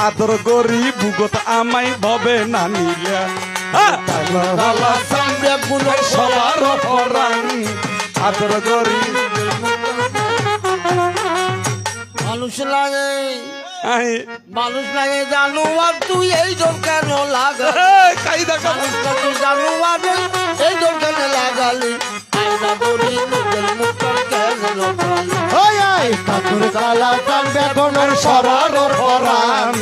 আদর গরি ভুগত আমাই ভবে না নিলে। ঠাকুর হালাসান বেগুনর সবার হরান আদর গরি মানুষ লাগে আই মানুষ লাগে জানু আর তুই এই দোর কেন লাগা কাইদা কাম তুই জানু আর এই দোর কেন লাগালি আইনা দড়ি নিজের মুখটা কেন লাগালি ওই আই ঠাকুর হালাসান বেগুনর সরানর পরান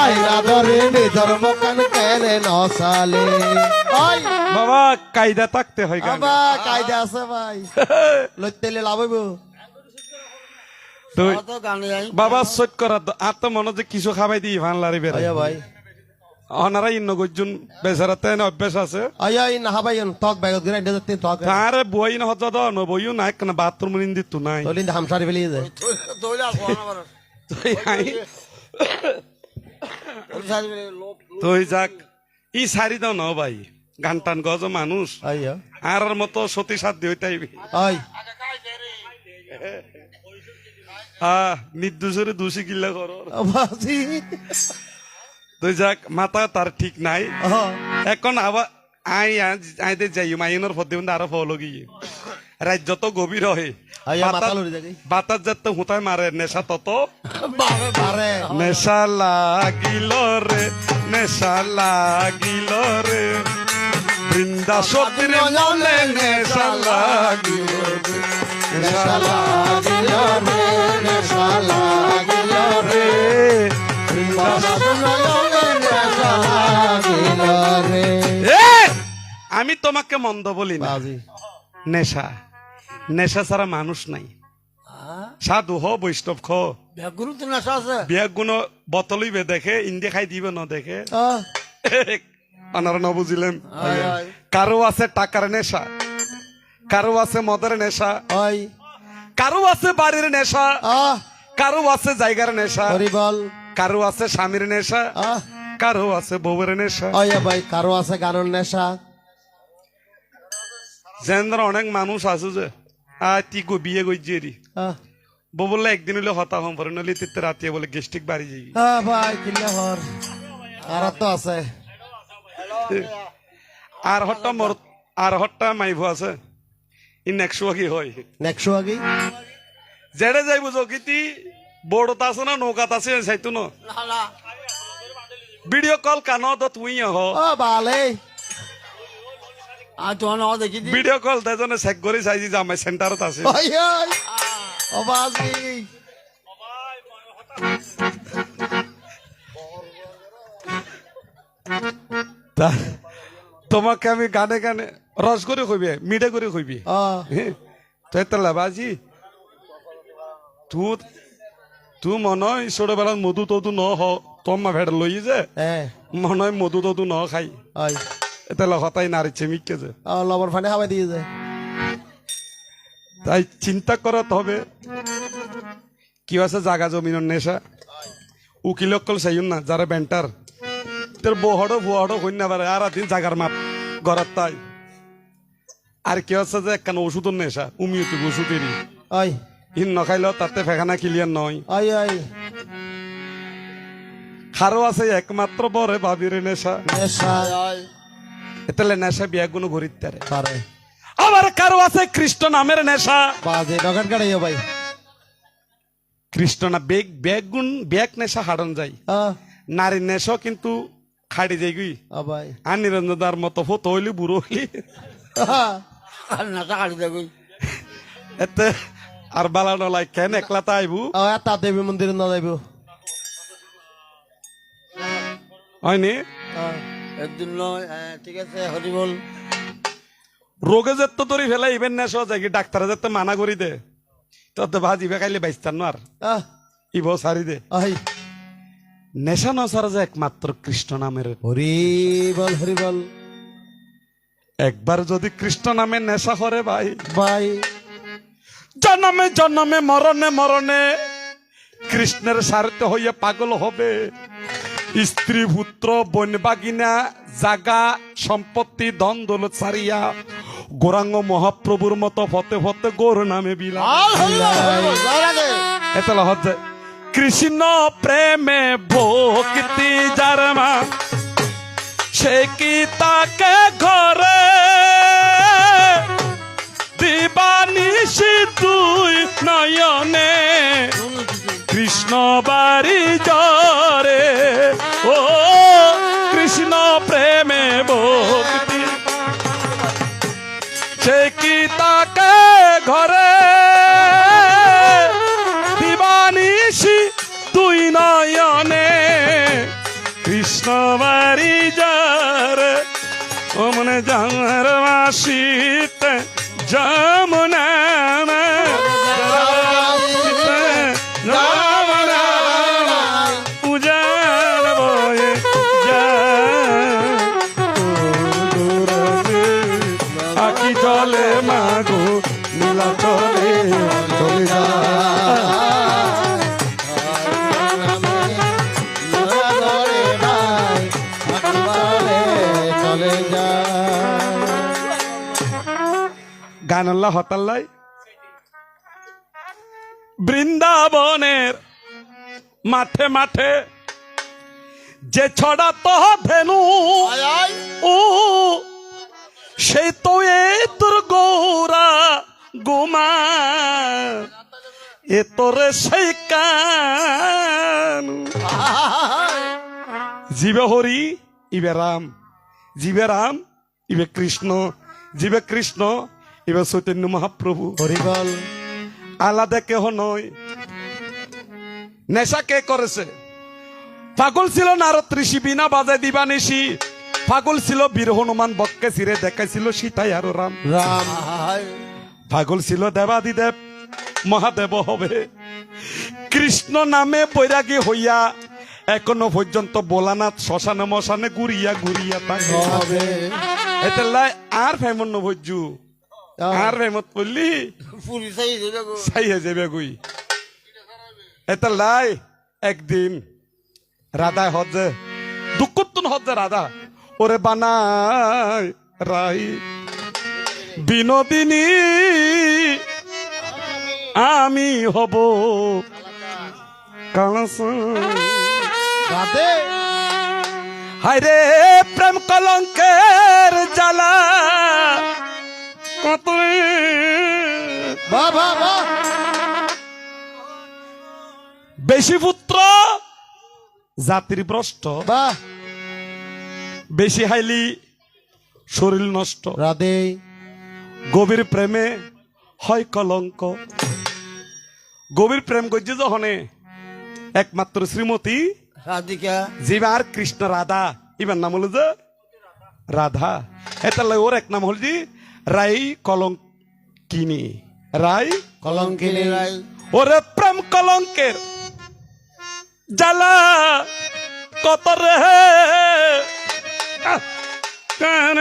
আইলা ধরে নিজর বকানে কেনে নসালে। ওই বাবা কায়দা থাকতে হয় গান। বাবা কায়দা আছে ভাই লইতেলে লাভ হইব। তুই কত গানে যাই বাবা সৈত করা আর তো মনে যে কিছু খাবাই দিই ভান লারি বেড়ে আয়া ভাই অনারা ইন্ন গজ্জুন বেচারাতে অভ্যাস আছে আয়া এই না হাবাইন তক ব্যাগত গিরা ইন্ডা তিন তক তারে বই না হত দ ন বইও নাই কেন বাথরুম নিন্দি তু নাই তলিন হামসারি ফেলি যায়। দৌড়া কোন আমার তুই আই সারি লোক তুই যাক ই সারি দাও ন ভাই গান টান গজ মানুষ আয়া আর মতো সতী সাধ্য হইতাইবি আই নির্দোষরে দোষী কিল্লা কর বাজি তুই যাক মাথা তার ঠিক নাই আহা এখন আবার আইতে যাই মাইনের পদ্মে আরো ফলো গিয়ে রাত যত গভীর হয় আয়া মাথা লড়ি যাই বাতাস যত হুতায় মারে নেশা তত বাবা আরে নেশা লাগিল রে নেশা লাগিল রে বৃন্দা সতীর মনে নেশা লাগিল রে নেশা লাগিল রে নেশা লাগিল রে বৃন্দা নেশা লাগিল রে। এ! আমি তোমাকে মন্দ বলি না বাজি নেশা নেশা ছাড়া মানুষ নাই সাধু হ বৈষ্ণব খ বেগুন তো নেশা আছে বিয়াক গুণ বতলইবে দেখে ইন্দি খাই দিবে ন দেখে আহ আনারা ন বুঝিলেন আয় আয় কারো আছে টাকার নেশা কারো আছে মদের নেশা ওই কারো আছে বাড়ির নেশা আহ কারো আছে জায়গার নেশা হরি বল কারো আছে স্বামীর নেশা আহ কারো আছে বউয়ের নেশা আয়া ভাই কারো আছে গানের নেশা যেন অনেক মানুষ আছে যে তি গো বিয়ে গইজেরি আহ বউ বললে একদিন হইলে হতা হম পরে নইলে তিতে রাতে বলে গেস্টিক বাড়ি যাই ভাই কিল্লা হর আর তো আছে আর হট্টা মাইভ আছে ই নেক্সট কি হয় নেক্সট আগে জেড়ে যাইব জকিতি বোর্ডত আছে না নৌকাত আছে চাইতো ন না না ভিডিও কল কানো তো তুই হ ও বালে আর তোমার না দেখি দি ভিডিও কল দেজনে চেক করে চাইছি যে আমার সেন্টারত আছে ওই ওই ও বাজি তা তোমাকে আমি গানে গানে রস করে কইবে মিঠে করে কইবি আহ তাই তাহলে বাজি তু মনে হয় ছোটবেলা মধু তদু ন হ তোমা ভেড় লই যে হ্যাঁ মনে হয় মধু তদু ন খাই ওই তাহলে হতাই নারিছে মিকে যে লবণ ফানে হাওয়াই দিয়ে যায় তাই চিন্তা করতে হবে কি আছে জাগা জমিনের নেশা উকিল অকল চাইন না যারা বেন্টার তোর বহড়ো বুহড়ো হইন না পারে আর দিন জাগার মাপ গড়ার তাই আর কি আছে যে একখান ওষুধের নেশা উমিয়তি ওষুধেরই ওই ইন নখাইলেও তাতে ফেখানা ক্লিয়ার নয় ওই ওই খারো আছে একমাত্র বরে বাবির নেশা নেশা আয় এতেলে নেশা বিয়া গুলো ঘুরিতে পারে আবার কারো আছে কৃষ্ণ নামের নেশা বাজে ডগান কাটাইও ভাই কৃষ্ণ না বেগ নেশা হাডন যায় আহ নারীর নেশা কিন্তু খাড়ি যাই গুই ভাই আর নিরঞ্জনদার মতো ফটো হইলি বুড়ো হইলি আর নেশা কাটি দেখি এতে আর বালা নলাই কেন একলা তা আইবু ও এটা দেবী মন্দিরে না যাইব হয়নি একদিন নয় ঠিক আছে হরি বল রোগে যেত ধরে ফেলে ইভেন নেশা যায় কি ডাক্তারে যেতে মানা করি দে তত ভাজিবে খাইলে বাইস্তান আর আহ ইব সারি দে আই নেশা নসারা যে একমাত্র কৃষ্ণ নামের। হরি বল একবার যদি কৃষ্ণ নামে নেশা করে ভাই ভাই জন্মে জন্মে মরণে মরণে কৃষ্ণের সারতে হইয়া পাগল হবে। স্ত্রী পুত্র বন বাগিনা জাগা সম্পত্তি ধন দৌলত সারিয়া গৌরাঙ্গ মহাপ্রভুর মতো ফতে ফতে গৌর নামে বিলা এত হচ্ছে কৃষ্ণ প্রেমে ভক্তি জারমা সে কি তাকে ঘরে দিবানিশি দুই নয়নে কৃষ্ণ বাড়ি জরে ও কৃষ্ণ প্রেমে ভক্তি সে কি তাকে ঘরে দিবানিশি দুই নয়নে কৃষ্ণ বাড়ি জরে ও মনে যার মাসিতে যমুনা উজাল বয়ে আকি জলে মাগো নীলা চলে চলে যা চলে যা গানাল্লাহ হতাল্লাই বৃন্দাবনের মাঠে মাঠে যে ছড়া তো ধেনু ও সেই তো এ তোর গৌরা গোমা এ তোরে সেই কানু জীবে হরি ইবে রাম জীবে রাম ইবে কৃষ্ণ জীবে কৃষ্ণ এবার চৈতন্য মহাপ্রভু হরি বল আলাদা কেহ নয়। নেশা কে করেছে? পাগল ছিল নারদ ঋষি বিনা বাজায় দিবানিশি। পাগল ছিল বীর হনুমান বক্কে ছিঁড়ে দেখাইছিল সীতাই আর রাম। রাম পাগল ছিল দেবাদিদেব মহাদেব হবে। কৃষ্ণ নামে বৈরাগী হইয়া এখনো পর্যন্ত বোলানাথ শ্মশানে মশানে ঘুরিয়া ঘুরিয়া থাকে হবে এতে লাই আর ফেমন নভজ্জু আর ফেমত পড়লি সাইয়া যাবে গুই এটা লাই একদিন রাধা হজে দুঃখতুন হজে রাধা ওরে বানায় রাই বিনোদিনী আমি হব কালসা রাধে হায় রে প্রেম কলঙ্কের জ্বালা কত বাহ বাহ বাহ বেশি পুত্র জাতির ভ্রষ্ট বাহ বেশি হাইলি শরীর নষ্ট রাধে গভীর প্রেমে হয় কলঙ্ক গভীর প্রেম করছে যখনে একমাত্র শ্রীমতী রাধিকা জীবার কৃষ্ণ রাধা ইবার নাম হলো যে রাধা এটা ওর এক নাম হল যে রাই কলঙ্কিনী রাই কলঙ্কিনী ওরে প্রেম কলঙ্কের জ্বালা কত রে কান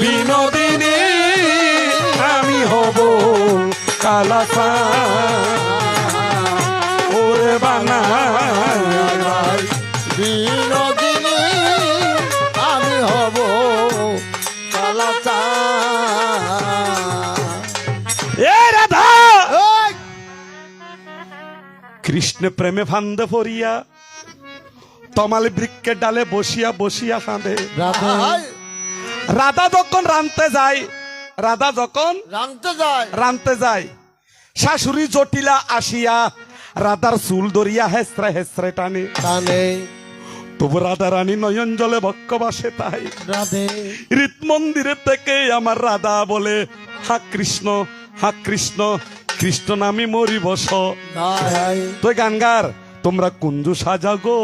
বিনোদিনী আমি হব কালাসা ওরে বানাই বিনোদিনী আমি হব কালাচা এ রাধা কৃষ্ণ প্রেমে ফান্দে পড়িয়া তমাল বৃক্ষের ডালে বসিয়া বসিয়া কাঁদে রাধে রাধা যখন রানতে যায় রাধা যখন রানতে যায় শাশুড়ি জটিলা আসিয়া রাধার চুল ধরিয়া হেসরে হেসরে টানে টানে তবু রাধা রানী নয়ন জলে বক্ষ বাসে তাই রাধে হৃদ মন্দিরের থেকে আমার রাধা বলে হা কৃষ্ণ কৃষ্ণ নামি মরি বস নাই তুই গানগার তোমরা কুঞ্জু সাজাগো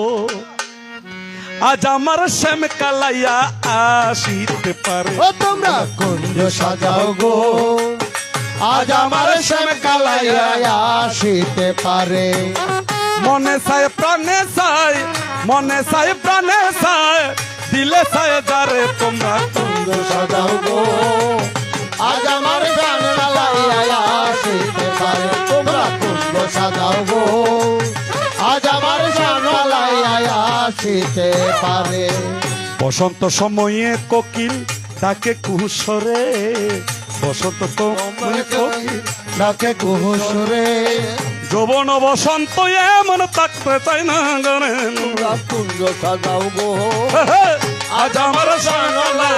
আজ আমার শ্যাম কালাইয়া আসিতে পারে ও তোমরা কুঞ্জ সাজাও গো আজ আমার শ্যাম কালাইয়া আসিতে পারে মনে চায় প্রাণে চায় মনে চায় প্রাণে চায় দিলে চায় যারে তোমরা কুঞ্জ সাজাও গো আজ আমার গান কালাইয়া আসিতে পারে তোমরা কুঞ্জ সাজাও গো আজ আমার গান কালাইয়া আসিতে পারে বসন্ত সময়ে কোকিল তাকে কুশরে বসন্ত সময়ে কোকিল ডাকে কুহুসরে যৌবন বসন্ত এমন থাকতে চাই না জানেন তোমরা কুঞ্জ সাজাও গো আজ আমার সাগলা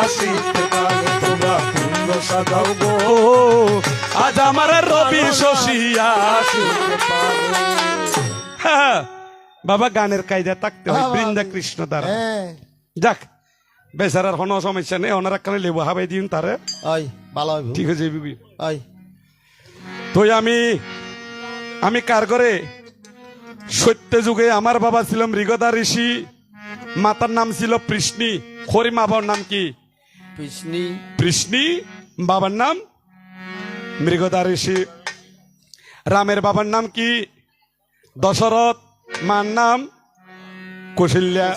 আসিতে পারে তোমরা কুঞ্জ সাজাও গো আজ আমার রবি শশিয়া আসিতে পারে হ্যাঁ, বাবা গানের কায়দা থাকতে হয় বৃন্দা কৃষ্ণ দ্বারা হ্যাঁ যাক বেচারার কোনো সমস্যা নেই ওনারা কানে লেবু হাবাই দিন তারে ওই ভালো হইব ঠিক আছে বিবি ওই তো আমি কার করে সত্য যুগে আমার বাবা ছিল মৃগদা ঋষি মাতার নাম ছিল কৃষ্ণী খরি বাবার নাম কি কৃষ্ণী কৃষ্ণী বাবার নাম মৃগদা ঋষি রামের বাবার নাম কি দশরথ মার নাম কৌশল্যা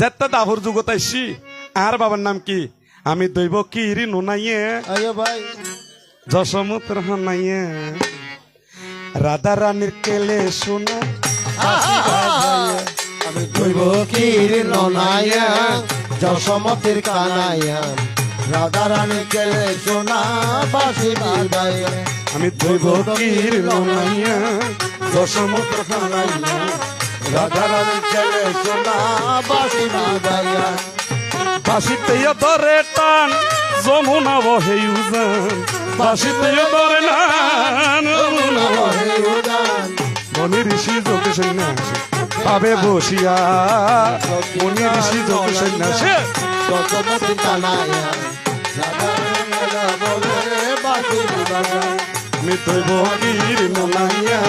যেতে দাহুর যুগত আইসি আর বাবার নাম কি আমি দৈব কি রি নুনাইয়ে আইও ভাই যশমুত্র হানাইয়ে রাধা রানীর কেলে শোনা আমি দৈব কির ননায়া যশমতির কানায়া রাধা রানী কেলে সোনা বাসি বিদায় আমি দৈব কির নুনাইয়ে যশমুত্র হানাইয়ে রাধা রানী কেলে সোনা বাসি বিদায় বাসিতে ধরে টান যমুনা বহে উজান বাসিতে ধরে নান যমুনা বহে উজান মনি ঋষি যোগ সন্ন্যাসী পাবে বসিয়া মনি ঋষি যোগ সন্ন্যাসী যশমতির কানায়া রাধা রানী কেলে বলে বাসি বিদায় আমি দৈব গির নোনাইয়া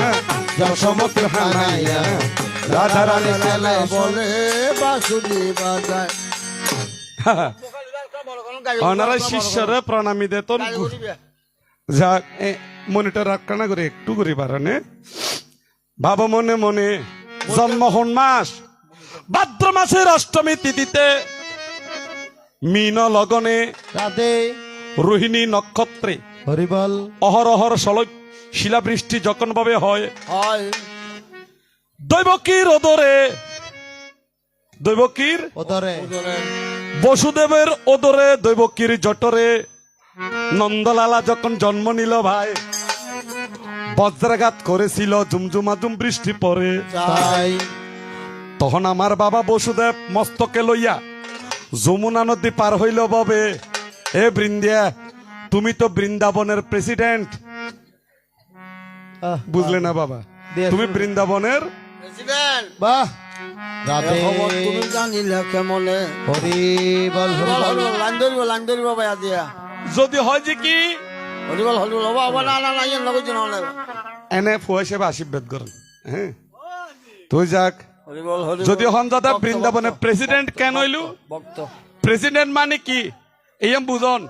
যশমত হানাইয়া রাধা রানী কেলে বলে বাসুলি বাজায় ওনারা শিষ্যরে প্রণামী দেতন যাক মনিটর রাখা করে একটু করি পারানে ভাব মনে মনে জন্মহন মাস ভাদ্র মাসের অষ্টমী তিথিতে মীন লগনে রাধে রোহিণী নক্ষত্রে হরিবল অহরহর শিলাবৃষ্টি যখন ভাবে হয় হয় দৈবকীর ওদরে দৈবকীর ওদরে বসুদেবের ওদরে দৈবকীর জটরে নন্দলালা যখন জন্ম নিল ভাই বজ্রাঘাত করেছিল ঝুমঝুমাঝুম বৃষ্টি পরে তাই তখন আমার বাবা বসুদেব মস্তকে লইয়া যমুনা নদী পার হইল ববে এ বৃন্দিয়া তুমি তো বৃন্দাবনের প্রেসিডেন্ট বুঝলে না বাবা তুমি বৃন্দাবনের প্রেসিডেন্ট বাহ রাধে খবর তুমি জানিলে কেমনে হরিবল হরিবল লাইন ধরিব ভাইয়া দিয়া যদি হয় যে কি হরিবল হরিবল হবা হবা না না না ইয়ে নগদ নহলে এনে ফুয়া হিসেবে আশীর্বাদ করেন হ্যাঁ তুই যাক হরিবল হরিবল যদি হন দাদা বৃন্দাবনের প্রেসিডেন্ট কেন হইলু ভক্ত প্রেসিডেন্ট মানে কি এই বুঝন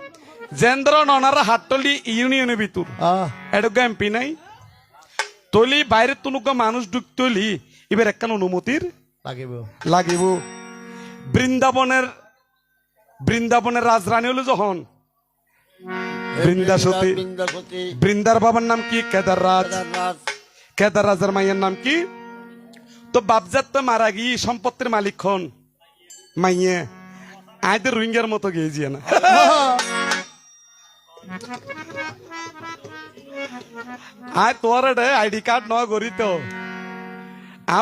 জেন্দ্র ননারা হাটলি ইউনিয়নের ভিতর এডুকা এমপি নাই তলি বাইরে তুনুকা মানুষ ঢুক তলি এবার একখান অনুমতির লাগিব লাগিব বৃন্দাবনের রাজরানী হলো যখন বৃন্দাসতী বৃন্দাসতী বৃন্দার বাবার নাম কি কেদার রাজ কেদারনাথ কেদার রাজার মাইয়ের নাম কি তো বাপজাত তো মারা গিয়ে সম্পত্তির মালিক খন মাইয়ে আইদের রোহিঙ্গার মতো গিয়েছি না আয় তোর আইডি কার্ড নয় করি তো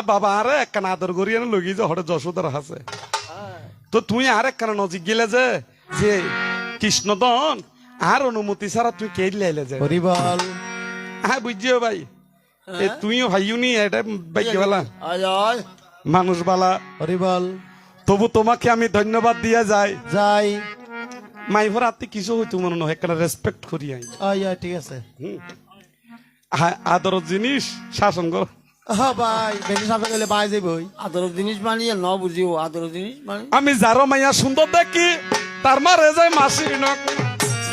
বাবা আরে একখান আদর করি এনে লগি যে হঠাৎ যশোদার আছে তো তুই আর একখান নজিক গেলে যে কৃষ্ণদন আর অনুমতি ছাড়া তুই কে লাইলে যে হরিবল হ্যাঁ বুঝছিও ভাই তুইও ভাইও নি এটা বাইকে বেলা আয় আয় মানুষ বালা হরিবল তবু তোমাকে আমি ধন্যবাদ দিয়া যাই যাই মাইভর আত্মি কিছু হইতো মনে নয় একটা রেসপেক্ট করি আই আয় আয় ঠিক আছে আদর জিনিস শাসন কর। হ্যাঁ ভাই বেশি শাসন করলে বাই যাবই। আদর জিনিস মানিয়ে ন বুঝিও আদর জিনিস মানে আমি যারো মাইয়া সুন্দর দেখি তার মারে যায় মাসি নক।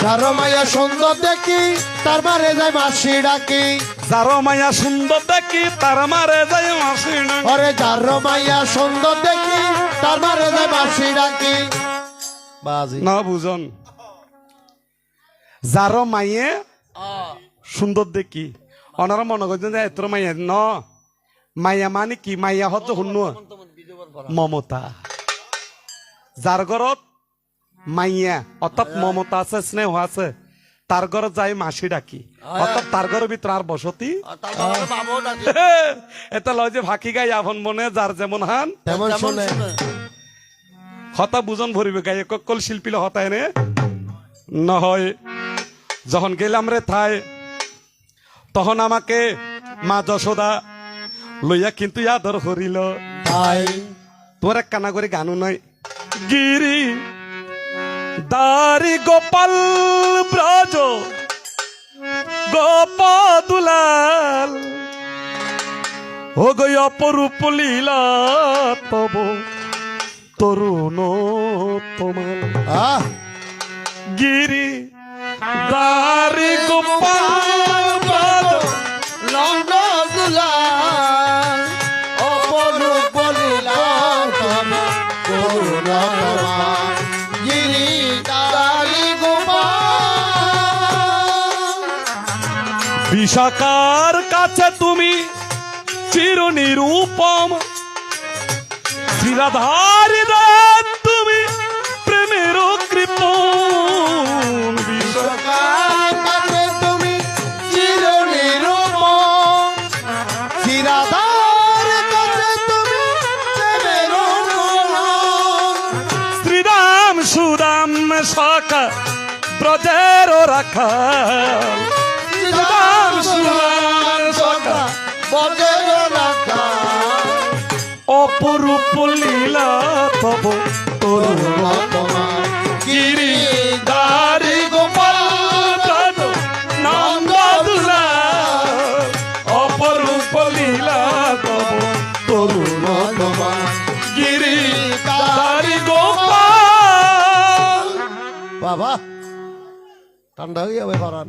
যারো মাইয়া সুন্দর দেখি তার মারে যায় মাসি ডাকি। যারো মাইয়া সুন্দর দেখি তার মারে যায় মাসি নক। ওরে যারো মাইয়া সুন্দর দেখি তার মারে যায় মাসি ডাকি। বাজি না বুঝন, যারো মাইয়ে সুন্দর দেখি ওনারা মনে করছেন যে এত মাইয়া ন মাইয়া মানে কি? মাইয়া হচ্ছে শুনো মমতা। যার ঘরত মাইয়া অর্থাৎ মমতা আছে, স্নেহ আছে, তার ঘরে যাই মাসি ডাকি, অর্থাৎ তার ঘরের ভিতরে আর বসতি। তারপর বাবু ডাকে এটা লয় যে ফাঁকি গাই আপন মনে যার যেমন হান তেমন যেমন শুনে শুনে। হতা বুঝন ভরিবে গাই কল শিল্পী হতা এনে নহয়। যখন গেলাম রে থাই তখন আমাকে মা যশোদা লইয়া কিন্তু আদর করিল। ভাই তোর এক কানা করে গানও নাই। গিরি দারি গোপাল ব্রজ গোপদুলাল ও গই অপরূপ লীলা তব তরুণ তোমার। আহ গিরি দারি গোপাল ব্রজ নন্দ দুলাল অপরূপ লীলা তব করুণা তোমার। গিরি দারি গোপাল বিশাখার কাছে তুমি চির নিরূপম, শ্রীরাধারি তুমি প্রেমের কৃপণ। কার কাছে তুমি চির নিরূপম, চিরাদার কাছে তুমি প্রেমের মলম। শ্রীরাম সুদাম সখা ব্রজের রাখাল। শ্রীরাম সুদাম সখা বজের রাখা অপরূপ লীলা তব তরুণ তোমার গিরি দারি গোপাল নন্দ দুলাল অপরূপ লীলা তব তরুণ তোমার গিরি দারি গোপাল। বাবা ঠান্ডা হয়ে যাবে পারান।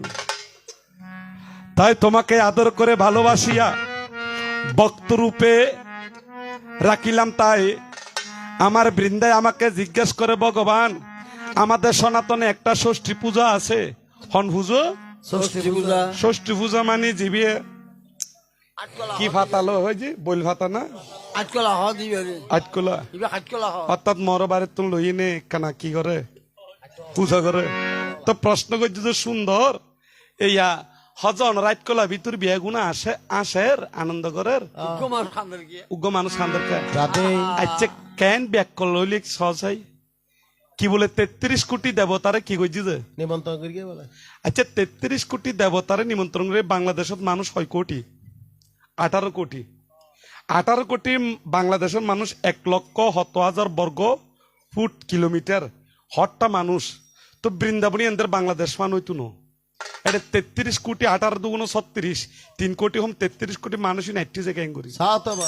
তাই তোমাকে আদর করে ভালোবাসিয়া ভক্তরূপে রাখিলাম। তাই আমার বৃন্দায় আমাকে জিজ্ঞেস করে ভগবান, আমাদের সনাতনে একটা ষষ্ঠী পূজা আছে, হন পুজো। ষষ্ঠী পূজা ষষ্ঠী পূজা মানে জিবিয়ে কি ফাতালো হয় যে বইল ফাতা না আজকলা হ দিবে রে আটকলা, ইবে আজকলা হ অর্থাৎ মর বাড়ি তুমি লই নে কানা কি করে পূজা করে। তো প্রশ্ন করছে যে সুন্দর এইয়া হজন রাইট কলা ভিতর বিয়ে গুণা আসে আসের আনন্দ করের কুমার খানদের কি উগ্র মানুষ খান্দর কে রাতে আচ্ছা কেন ব্যাক করলে সহসাই কি বলে 33 কোটি দেবতারে কি কইছি যে নিমন্ত্রণ করিয়ে বলে আচ্ছা 33 কোটি দেবতারে নিমন্ত্রণ করে বাংলাদেশত মানুষ 6 কোটি 18 কোটি 18 কোটি বাংলাদেশের মানুষ 1,70,000 বর্গ ফুট কিলোমিটার হটটা মানুষ। তো বৃন্দাবনী এদের বাংলাদেশ মান হইতো না। এটা 33 কোটি 18 দুগুণ 36 3 কোটি হম 33 কোটি মানুষই নাইটি যে কেন করি সাতবা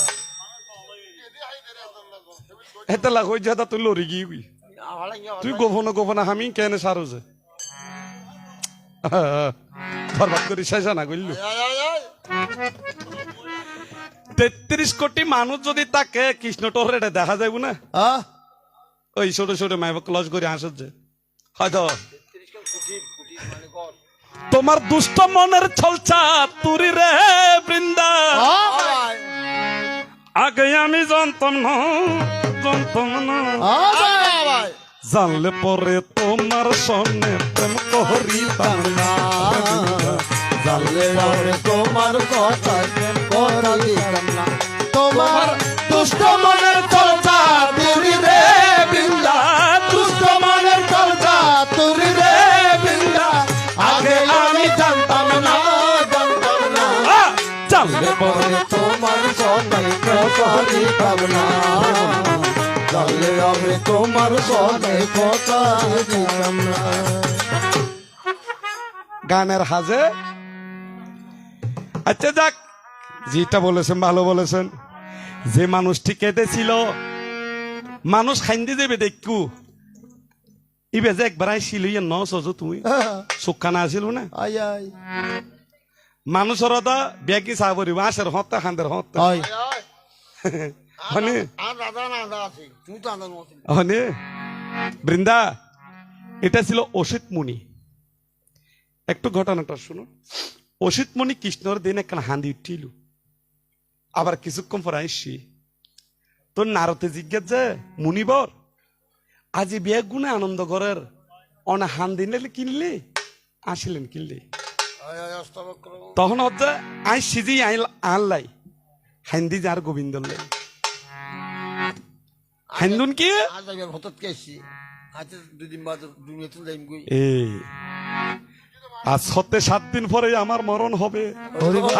এটা লাগই যাদা তুই লরি গিয়ে তুই গোপনে গোপনে আমি কেন সারো যে বরবাদ করি শেষ না করলু। 33 কোটি মানুষ যদি তাকে কৃষ্ণ টোরে দেখা যাইব না ওই ছোট ছোট মাইব ক্লস করে আসত যে হয়তো তোমার দুষ্ট মনের ছলছা তুরি রে বৃন্দা আগে আমি জানতাম না জানলে পরে তোমার সঙ্গে প্রেম করিতাম না জানলে পরে তোমার কথা কথা দিতাম না। তোমার দুষ্ট মনের চলতা তুরি রে বৃন্দা, দুষ্ট মনের চলতা তুরি রে বৃন্দা। আগে আমি জানতাম না জানতাম না, জানলে পরে তোমার সঙ্গে কথা দিতাম না। জানলে আমি তোমার সঙ্গে কথা দিতাম না। গানের হাজে আচ্ছা যাক, যেটা বলেছেন ভালো বলেছেন। যে মানুষটি কেঁদেছিল, মানুষ খাইন্দি দেবে দেখু ইবে যে একবার আইছিল ইয়ে ন সজো তুমি সুখানা আসিল না আই আই মানুষের দা বেগি চা পড়িব আসের হত্যা খান্দের হত্যা আই হনে আর দাদা না দাদা আছে তুমি তো আনন্দ মতো হনে বৃন্দা, এটা ছিল অসিত মুনি। একটু ঘটনাটা শুনো। অসিত মুনি কৃষ্ণর দিন একটা হান্দি উঠিল, আবার কিছুক্ষণ পর আইসি তোর নারতে জিজ্ঞাসা যে মুনিবর আজি বিয়ে গুণে আনন্দ করার অনা হান্দি নিলে কিনলে আসিলেন কিনলে তখন হচ্ছে আই সিজি আনলাই হান্দি যার গোবিন্দ হান্দুন কি আজ আমি হঠাৎ কেছি আজ দুদিন বাদ দুনিয়াতে যাইম গই এই আজ সত্যি 7 দিন পরে আমার মরণ হবে।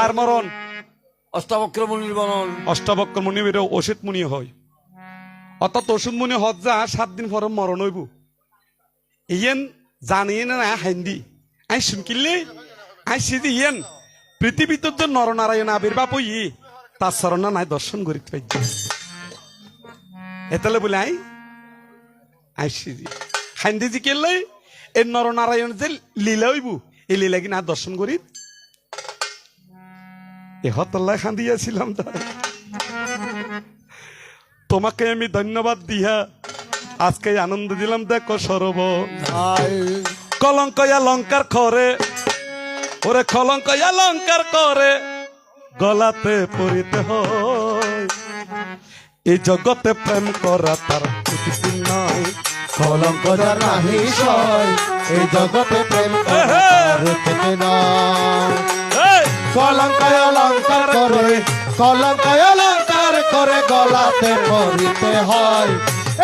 আর মরণ অষ্টাবক্র মুনির বনন অষ্টাবক্র মুনি বেরো অসিত মুনি হয়, অর্থাৎ অসিত মুনি হজ যা 7 দিন পরে মরণ হইব। ইয়েন জানিয়ে না হান্দি আই শুনকিলে আই সিজি ইয়েন পৃথিবীতে যে নরনারায়ণ আবির্ভাব হই তার স্মরণ নাই দর্শন করিতে পাই এতলে বলে আই আই সিজি হান্দি জি কেলে এই নরনারায়ণ যে লীলা হইব এই লীলা কি না দর্শন করি এ হতল্লায় খান্দিয়াছিলাম তাই। তোমাকে আমি ধন্যবাদ দিয়া আজকে আনন্দ দিলাম। দেখো সরব কলঙ্ক অলঙ্কার করে ওরে কলঙ্ক অলঙ্কার করে গলাতে পরিতে হয়। এই জগতে প্রেম করা তার উচিত নয়, কলঙ্ক যার নাহি সয় এই জগতে প্রেম করার উচিত নয়। এই, কলঙ্ক অলঙ্কার করে কলঙ্ক অলঙ্কার করে গলাতে পরিতে হয়।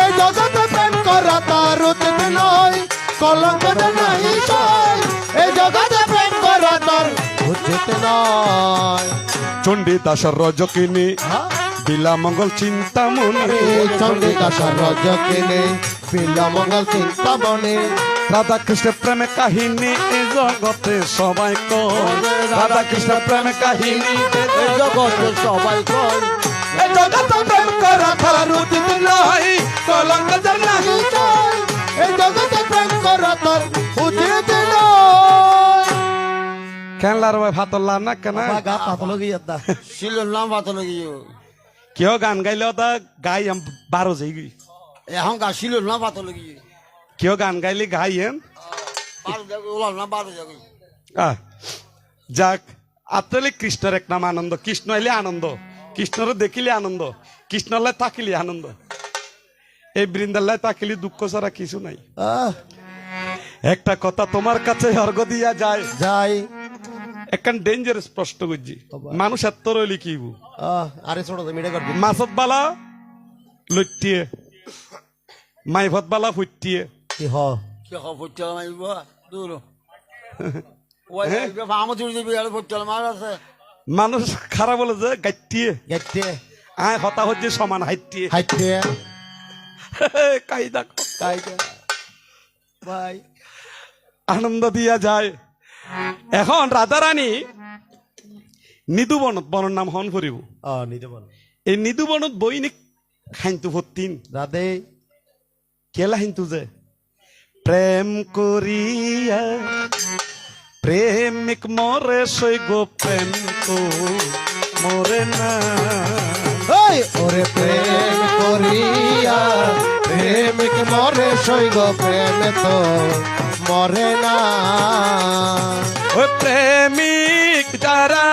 এই জগতে প্রেম করা তার উচিত নয়, কলঙ্ক যার নাহি সয় এই জগতে প্রেম করা তার উচিত নয়। চণ্ডীদাসর রজকিনী বিলা মঙ্গল চিন্তামণি, চন্ডিদাসর রজকিনী বিলা মঙ্গল চিন্তামণি, রাধা কৃষ্ণ প্রেমে কাহিনী এই জগতে সবাই কয়। রাধা কৃষ্ণ প্রেমে কাহিনী এই জগতে সবাই কয় এই জগতে প্রেম করা তার উচিত নয়, কলঙ্ক যার নাহি সয়। এই জগতে প্রেম করা তার উচিত নয়। কেনলার ভাই ভাতল্লা না কেন গা পাতল গিয়ে দা শিলর নাম বাতো লাগিও কেউ গান গাইলেও তা গাই 12 যাই গই, এখন গা শিলর নাম বাতো লাগিও কেউ গান গাইলে গাইয়েন। 12 জায়গা ওলার নাম 12 জায়গা যাক আসলে কৃষ্ণের এক নাম আনন্দ। কৃষ্ণ এলে আনন্দ, কৃষ্ণরে দেখিলে আনন্দ, কৃষ্ণলে তাকিলে আনন্দ। এই বৃন্দাল্লায় তাকিলে দুঃখ ছাড়া কিছু নাই। একটা কথা তোমার কাছে অর্ঘ দিয়া যায়, যাই একখান ডেঞ্জারাস প্রশ্ন করছি। মানুষ এত রইলি কি আরে ছোট মিটে করবি মাছত বালা লইটিয়ে মাইভত বালা ফুটিয়ে কি হ কি হপটাল মাইব দূর ওই আমার জুড়ে দিবি আর হপটাল মার আছে মানুষ খারাপ বলে যে গাইটিয়ে গেটে আয় হতা হচ্ছে সমান হাইটিয়ে হাইতে কাই দেখো কাইতে ভাই আনন্দ দিয়া যায়। এখন রাধারানী নিদুবনত বনের নাম হন ফুরিব। নিতে বল এই নিদুবনত বইনি খাইন্তু ভর্তিন রাধে কেলা হিন্তু যে প্রেম করিয়া প্রেমিক মরে সই গো প্রেম তো মরে না। ওই ওরে প্রেম করিয়া প্রেমিক মরে সইগ প্রেম তো মরে না। ও প্রেমিক যারা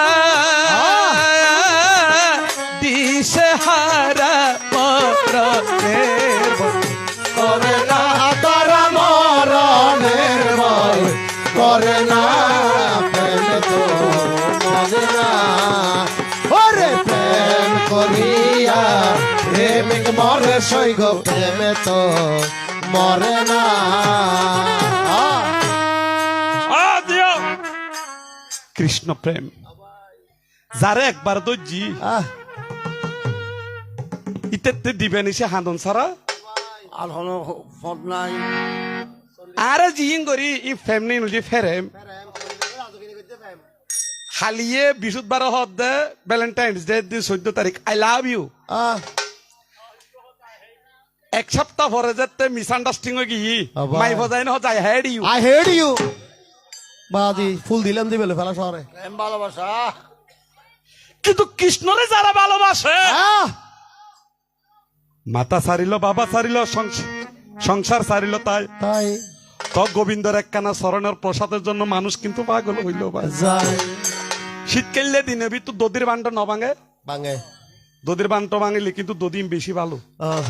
দিশে হারা পত্রের করে না তারা মরণের ভয় করে না প্রেম তো মরে না। ওরে প্রেম করিয়া প্রেমিক মরে সইগ প্রেম তো মরে না। কৃষ্ণ প্রেম যারে একবার দর্জি ইতে দিবেন এসে হান্দন সারা আর হলো ফট নাই আরে জিং করি ই ফ্যামিলি নজি ফেরেম হালিয়ে বৃহস্পতিবার হদ দে ভ্যালেন্টাইন্স ডে দিন 14 তারিখ আই লাভ ইউ আহ এক সপ্তাহ পরে যেতে মিসআন্ডারস্ট্যান্ডিং হয়ে গিয়ে আবার। মাই বজাই না হচ্ছে I hate you I hate you বাদি ফুল দিলাম দিবেলে ফেলা শহরে প্রেম ভালোবাসা কিন্তু কৃষ্ণরে যারা ভালোবাসে আহ মাতা সারিল বাবা সারিল সংসার সারিল তাই তাই তো গোবিন্দর একখানা স্মরণের প্রসাদের জন্য মানুষ কিন্তু পাগল হইল ভাই যাই শীতকালে দিনে বি তো দদির বান্ড ন ভাঙে বাঙে দদির বান্ড ভাঙিলে কিন্তু দদিম বেশি ভালো আহ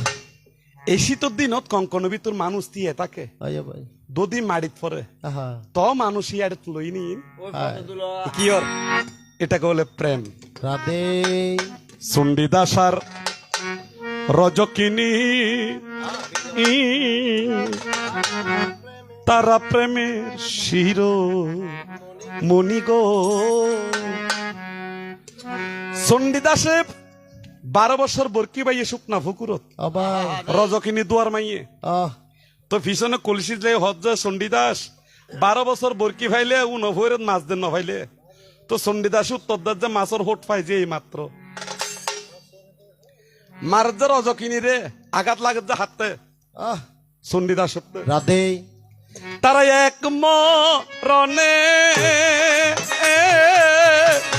এই শীতের দিনত কঙ্কন ভিতর মানুষ দিয়ে থাকে আইয়া ভাই দদি মাড়িত পরে আহা তো মানুষ ইয়ারে লই নি ওই ফটো তুলো কি ওর এটাকে বলে প্রেম রাধে চণ্ডীদাসার রজকিনী তারা প্রেমের শির মণি গো চণ্ডীদাসে 12 বছর বরকি বাইয়ে শুকনা ফুকুরত আবার রজকিনী দুয়ার মাইয়ে আহ তো পিছনে কলসি যে হজ্জা চণ্ডীদাস 12 বছর বরকি ভাইলে উ নভৈরত মাছ দেন নভাইলে তো চণ্ডীদাস উত্তর দাস যে মাছর হোট পাই যে এই মাত্র মার যে রজকিনী রে আঘাত লাগে যে হাতে আহ চণ্ডীদাস রাধে তারা এক মরণে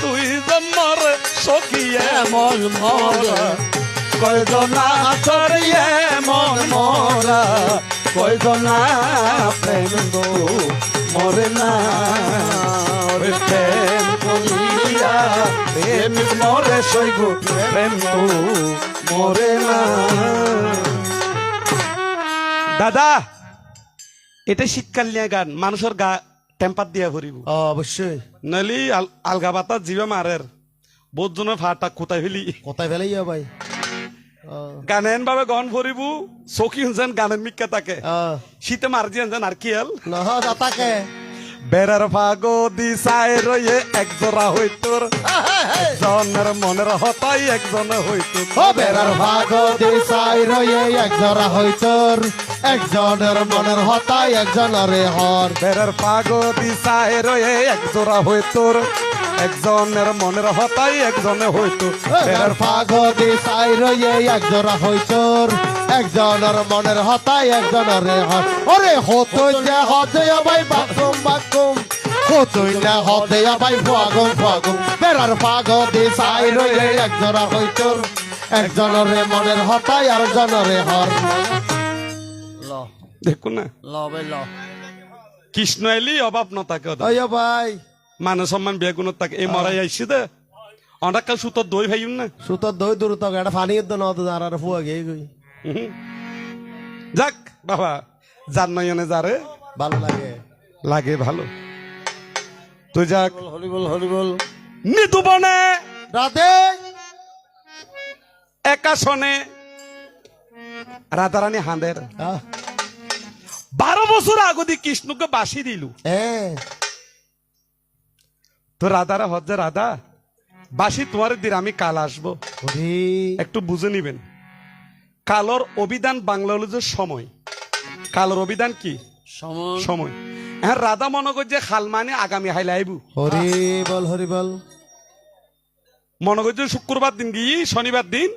তুই জন্মর সখিয়ে মন মরা কয়জনা চরিয়ে মন মরা কয়জনা প্রেম গো মরে না ওরে প্রেম করিয়া প্রেম মরে সইগ প্রেম গো মরে না দাদা এটা শীতকাল নিয়ে গান মানুষের গা টেম্পার দিয়া ভরিব অবশ্যই নলি আলগা বাতা জিবে মারের বহুত জনের ফাটা কোথায় ফেলি কোথায় ফেলে ইয়া ভাই গানেন ভাবে গন ভরিব চকি যেন গানের মিক্কা থাকে শীতে মার দিয়ে যেন আর কি হল নহ তাকে বেড়ার ভাগো দি চাই রয়ে একজোড়া হইতোর একজনের মনের হতাই একজনে হইতো ও বেড়ার ভাগ দিশাই রয়ে একজরা হইতর একজনের মনের হতাই একজনরে হর বেড়ার ভাগো দি চাই রয়ে একজোড়া হইতোর একজনের মনের হতাই একজনে হইতো বেড়ার ভাগ দিশাই রয়ে একজরা হইতর একজনের মনের হতাই একজনরে হর ওরে হতই যে হতে ভাই বাকুম বাকুম হতই না হতে ভাই ফাগুম ফাগুম বেড়ার ভাগ দিশাই রয়ে একজরা হইতর একজনরে মনের হতাই আর জনরে হর ল দেখো না ল ভাই ল কৃষ্ণ এলি অভাব ন থাকে ওদের। আইয়া ভাই মান সম্মান বেগুনত থাকে এই মরাই আইসি দে অনেক সুতোর দই ভাইম না সুতোর দই দূর তো এটা ফানি তো নদ আর ফুয়া গিয়ে গই যাক বাবা যার নয়নে যারে ভালো লাগে লাগে ভালো তুই যাক হরি বল হরি বল নিতু বনে রাধে একা শনে রাধারানী হাঁদের আহ, 12 বছর আগদি কৃষ্ণকে বাসি দিলু এ তো রাধারা হজ্জে রাধা বাসি তোমার দিন আমি কাল আসবো ওরে একটু বুঝে নিবেন কালর অভিধান বাংলা হলো যে সময় কালর অভিধান কি সমন সময় হ্যাঁ রাধা মনে করছে খাল মানে আগামী হাইলে আইবু হরি বল মনে করছে শুক্রবার দিন গিয়ে শনিবার দিন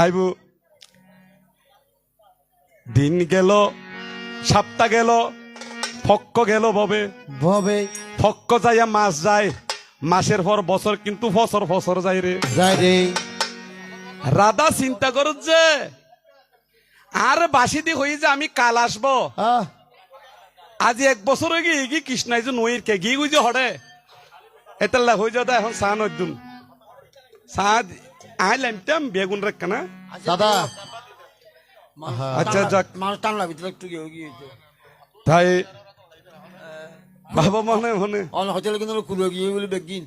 আইবু দিন গেল সপ্তাহ গেল ফক্ক গেল ভবে ভবে ফক্ক যাইয়া মাস যায় মাসের পর বছর কিন্তু ফসর ফসর যায় রে যাই রে রাধা চিন্তা কর যে আর বাসি দি হয়ে যে আমি কাল আসবো আহ, আজ 1 বছর হয়ে গিয়ে কি কৃষ্ণাই যে নইর কে গিয়ে গুই যে হরে এতাল্লা হয়ে যাতা এখন চা নদুন চা আইলাম বেগুন রেখা না দাদা আচ্ছা যাক মানুষ টান লাগবে তো একটু গিয়ে গিয়ে তাই বাবা মনে মনে অন হোটেলে কিন্তু কুলো গিয়ে বলে বেগিন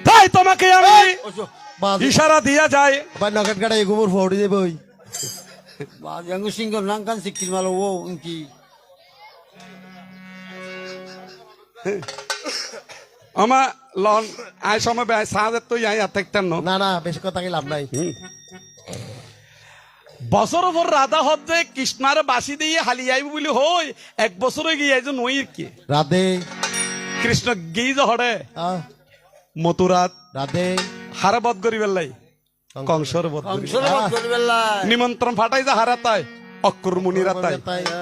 তাই তোমাকে আমি ওসো বাজ ইশারা দিয়া যায় ভাই নকেট গাড়া এগুমর ফোড়ি দেব ওই বা জাঙ্গু সিংহ নাঙ্কান সিকিল মালো ও উনকি আমা লন আই সময় সাহায্য তো আই আত্মাইতাম ন না না বেশি কথা কি লাভ নাই বছর পর রাধা হচ্ছে কৃষ্ণার বাসি দিয়ে হালিয়ে আইব বলে হই 1 বছরে গিয়ে আইজ নইর কি রাধে কৃষ্ণ গিয়ে যে হরে আহ, মথুরাত রাধে হারা বধ করি বেলাই কংসর বধ করি। অংশর বধ করিবে লাই। নিমন্ত্রণ ফাটাই যা হারাতায় অক্কুর মুনিরাতায়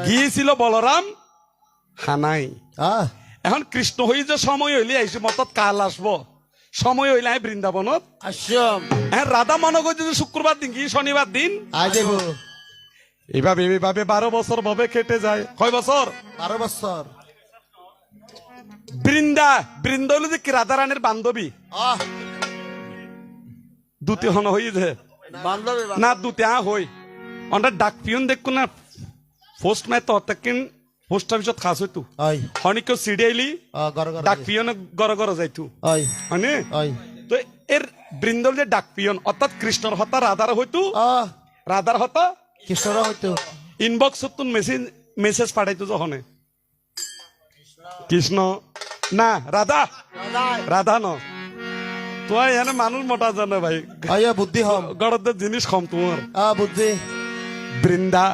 গিয়েছিল বলরাম হানাই আহ, এখন কৃষ্ণ হই যে সময় হইলে আইসি মতত কাল আসবো সময় হইলে আই বৃন্দাবনত আসম এখন রাধা মনে করছে যে শুক্রবার দিন কি শনিবার দিন আই যাইব এইভাবে 12 বছর ভাবে কেটে যায় কয় বছর 12 বছর বৃন্দা বৃন্দা হইলো যে কি রাধা রানীর বান্ধবী আহ, দুটি হন হইছে বান্ধবী না দুটি হই অন্ডা ডাক পিয়ন দেখো না পোস্ট মাই তো অতকিন পোস্ট অফিসত খাস হইতু ওই হনিক সিডি আইলি গর গর ডাক পিয়ন গর গর যাইতু ওই হনে ওই তো এর বৃন্দল যে ডাক পিয়ন অর্থাৎ কৃষ্ণর হতা রাধার হইতু আহ, রাধার হতা কৃষ্ণর হইতো ইনবক্স তুন মেসেজ পাঠাইতো যখন কৃষ্ণ না রাধা রাধাই। রাধা ন তোমার এখানে মানুষ মোটা জানে ভাই আইয়া বুদ্ধি হম গড়দের জিনিস কম তোমার বুদ্ধি বৃন্দা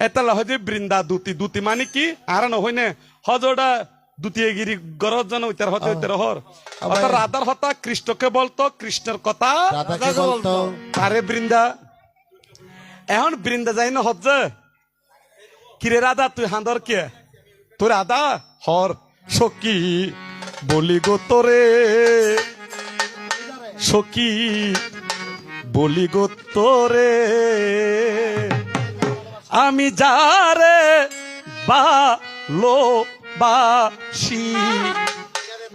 এটা হয় যে বৃন্দা দুতি দুতি মানে কি আর নহয় নে হজটা দুতিয়ে গিরি গরজ জন উত্তর হতে উত্তর হর অর্থাৎ রাধার হতা কৃষ্ণকে বলতো কৃষ্ণের কথা রাধাকে বলতো আরে বৃন্দা এখন বৃন্দা যাই না হজ কিরে রাধা তুই হাঁদর কে তোর রাধা হর সখী বলি গো তোরে সখী বলি গো তোরে আমি যারে বাসি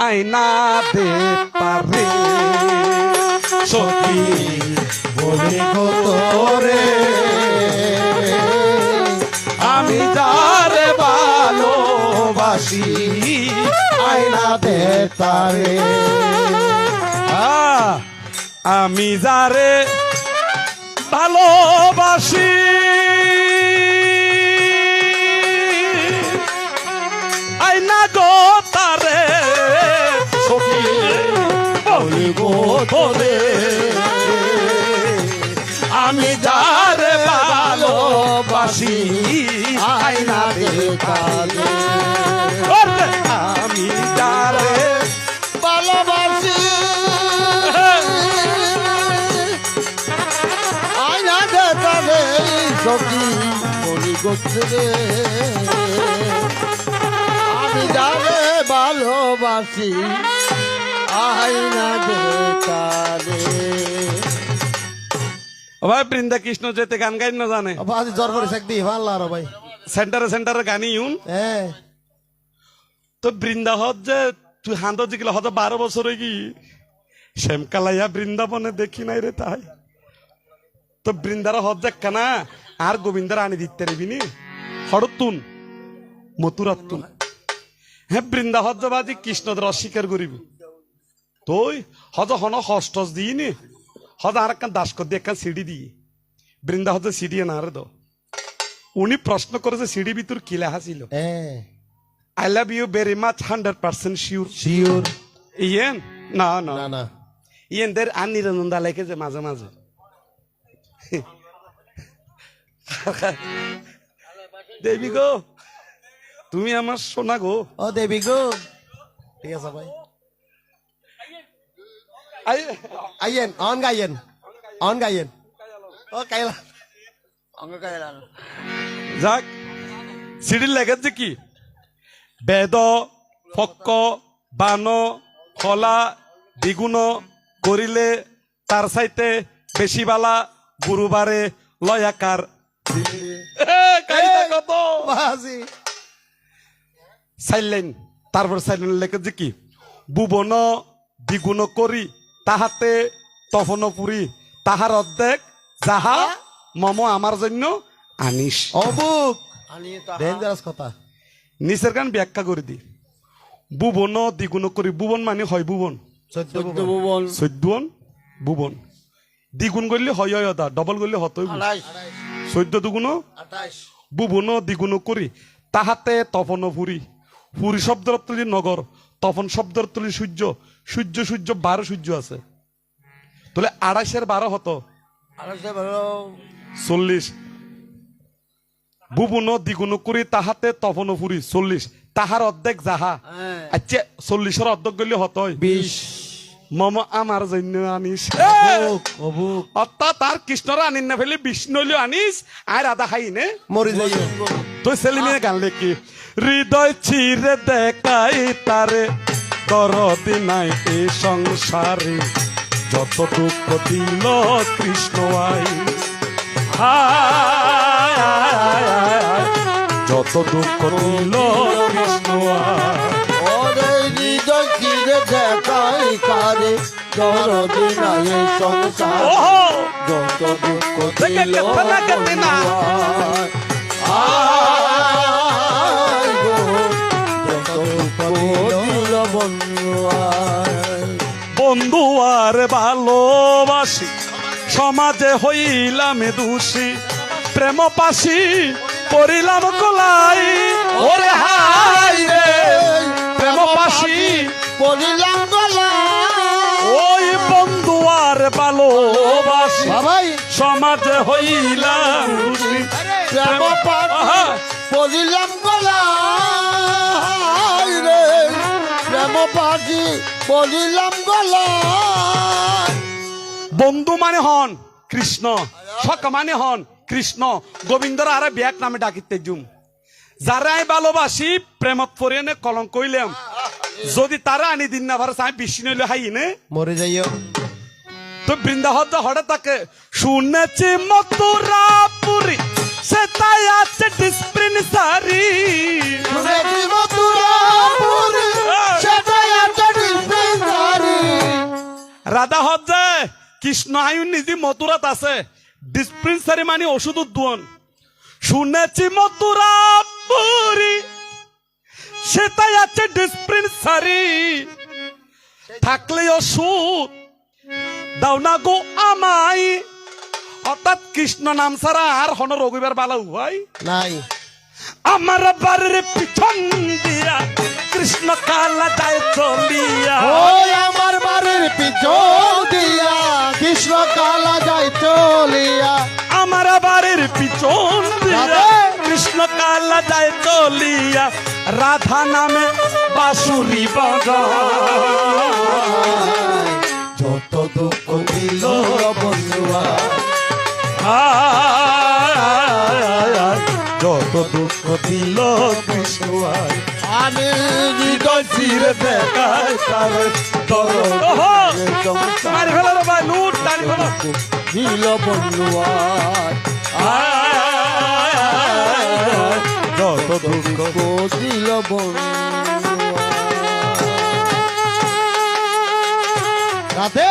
আইনা দে পারে সখী বলি গো তোরে আমি যারে ভালোবাসি আইনা দে তারে আমি যারে ভালোবাসি আইনা গো তারে সখী বলি গো তোরে আমি যারে ভালোবাসি আইনা দে তারে ওরে আমি যারে ভালোবাসি আয়না দেখাবে সখী বলি গোত্রে আমি যাবে ভালোবাসি আয়না দেখাবে ভাই বৃন্দা কৃষ্ণ যেতে গান গাই না জানে আজ জ্বর করে থাকবি ভালো আর ভাই সেন্টারে গানি ইউন হ্যাঁ তো বৃন্দা হজ যে তুই হাঁদ জিগলে হজ 12 বছর হয়ে গি শ্যামকালাইয়া বৃন্দাবনে দেখি নাই রে তাই তো বৃন্দার হজ দেখ না আর গোবিন্দার আনি দিতে রেবিনি হরতুন মথুরাতুন হ্যাঁ বৃন্দা হজ বাজি কৃষ্ণদের অস্বীকার করিব তুই হজ হন হস্টস দিই নি হজ আর একখান দাস কর দিয়ে একখান সিডি দিয়ে বৃন্দা হজ সিডি না রে দো উনি প্রশ্ন করেছে সিডি ভিতর কি লেখা ছিল হ্যাঁ I love you very much, 100% sure. Sure Ian? No. না না Ian, there are নিরনন্দা লেখেছে মাঝে মাঝে দেবী গো তুমি আমার সোনা গো ও দেবী গো ঠিক আছে ভাই আইয়েন অন গাইয়েন ও কাইলা অঙ্গ কায়লাল যাক সিডির লেখেছে কি বেদ ফক্ক বান ফলা দ্বিগুণ করিলে তার চাইতে বেশি বালা গুরুবারে লয়াকার কত বাজি সাইলেন তারপর সাইলেন লেখেছে কি ভুবন দ্বিগুণ করি তাহাতে তপন পুরি তাহার অর্ধেক যাহা মম আমার জন্য আনিস অবুক আনি তা ডেঞ্জারাস কথা নিচের গান ব্যাখ্যা করে দি ভুবন দ্বিগুণ করি ভুবন মানে হয় ভুবন 14 ভুবন 14 ভুবন দ্বিগুণ করলে হয় দা ডবল করলে হতই 14 দুগুণ 28 ভুবন দ্বিগুণ করি তাহাতে তপন পুরি পুরী শব্দের তুলি নগর তপন শব্দের তুলি সূর্য 12 সূর্য আছে তাহলে 28 12 হতো আরেকটা ভালো 40 বুবুন দ্বিগুণ করি তাহাতে তপন পুরি 40 তাহার অর্ধেক যাহা হ্যাঁ। আচ্ছা 40-এর অর্ধেক গেলে হতই 20 মম আমার জন্য আনিস অবুক অর্থাৎ তার কৃষ্ণরা আনিন না ফেলে বিষ্ণু হইলেও আনিস আর আদা খাই নে মরি যাই তুই ছেলে মেয়ে গান লেখি হৃদয় চিরে দেখাই তারে দরদি নাই এই সংসারে যত দুঃখ দিল কৃষ্ণ আই হায়, হায়, হায়, হায়, যত দুঃখ দিল কৃষ্ণ আই ওরে হৃদয় চিরে দেখাই কারে দরদি নাই এই সংসার ওহো যত দুঃখ দেখে দিল কেতনা না কেতে না। আয় গো, যত দুঃখ দিল বন্ধু আয়। বন্ধু আর ভালোবাসি সমাজে হইলাম দোষী প্রেম পাশি পড়িলাম গোলাই ওরে হাই রে প্রেম পাশি পড়িলাম গলা ওই বন্ধু আর ভালোবাসি বাবাই সমাজে হইলাম দোষী প্রেম আহা, পড়িলাম গলা রে প্রেম পাখি পড়িলাম গলা বন্ধু মানে হন কৃষ্ণ সকা মানে হন কৃষ্ণ গোবিন্দর আরে ব্যাগ নামে ডাকিতে জুম যারা আমি ভালোবাসি প্রেমত পরে নে কলঙ্ক কইলাম যদি তারা আনি দিন না ভারস আমি বিষ্ণু হইলে হাই নে মরে যাইও তো বৃন্দাবন হঠাৎ তাকে শুনেছি মথুরাপুরি সে তাই আছে ডিসপ্লিন সারি শুনেছি মথুরাপুরি, সেটাই আছে ডিসপেন্সারি। রাধা হচ্ছে কৃষ্ণ আয়ু নিজে মথুরাত আছে ডিসপেন্সারি মানে ওষুধ উদ্দোন শুনেছি মথুরাপুরি সেটাই আছে ডিসপেন্সারি থাকলে ওষুধ দাও না গো আমায় অর্থাৎ কৃষ্ণ নাম ছাড়া আর হন রবিবার বালা হয় নাই আমার বাড়ির পিছন দিয়া কৃষ্ণ কালা যায় চলিয়া ওই আমার বাড়ির পিছন দিয়া কৃষ্ণ কালা যাই চলিয়া আমার বাড়ির পিছন দিয়া রাধে! কৃষ্ণ কালা যায় চলিয়া রাধা নামে বাঁশুরি বাজায় যত দুঃখ দিল বন্ধুয়া যত দুঃখ দিল কৃষ্ণ আয়। আমি হৃদয় চিরে দেখায় তারে দরদ। ওহো! মারি ফেলো রে ভাই, লুট, টানি ফেলো। দিল বন্ধু আয়। যত দুঃখ ও দিল বন্ধু Radhe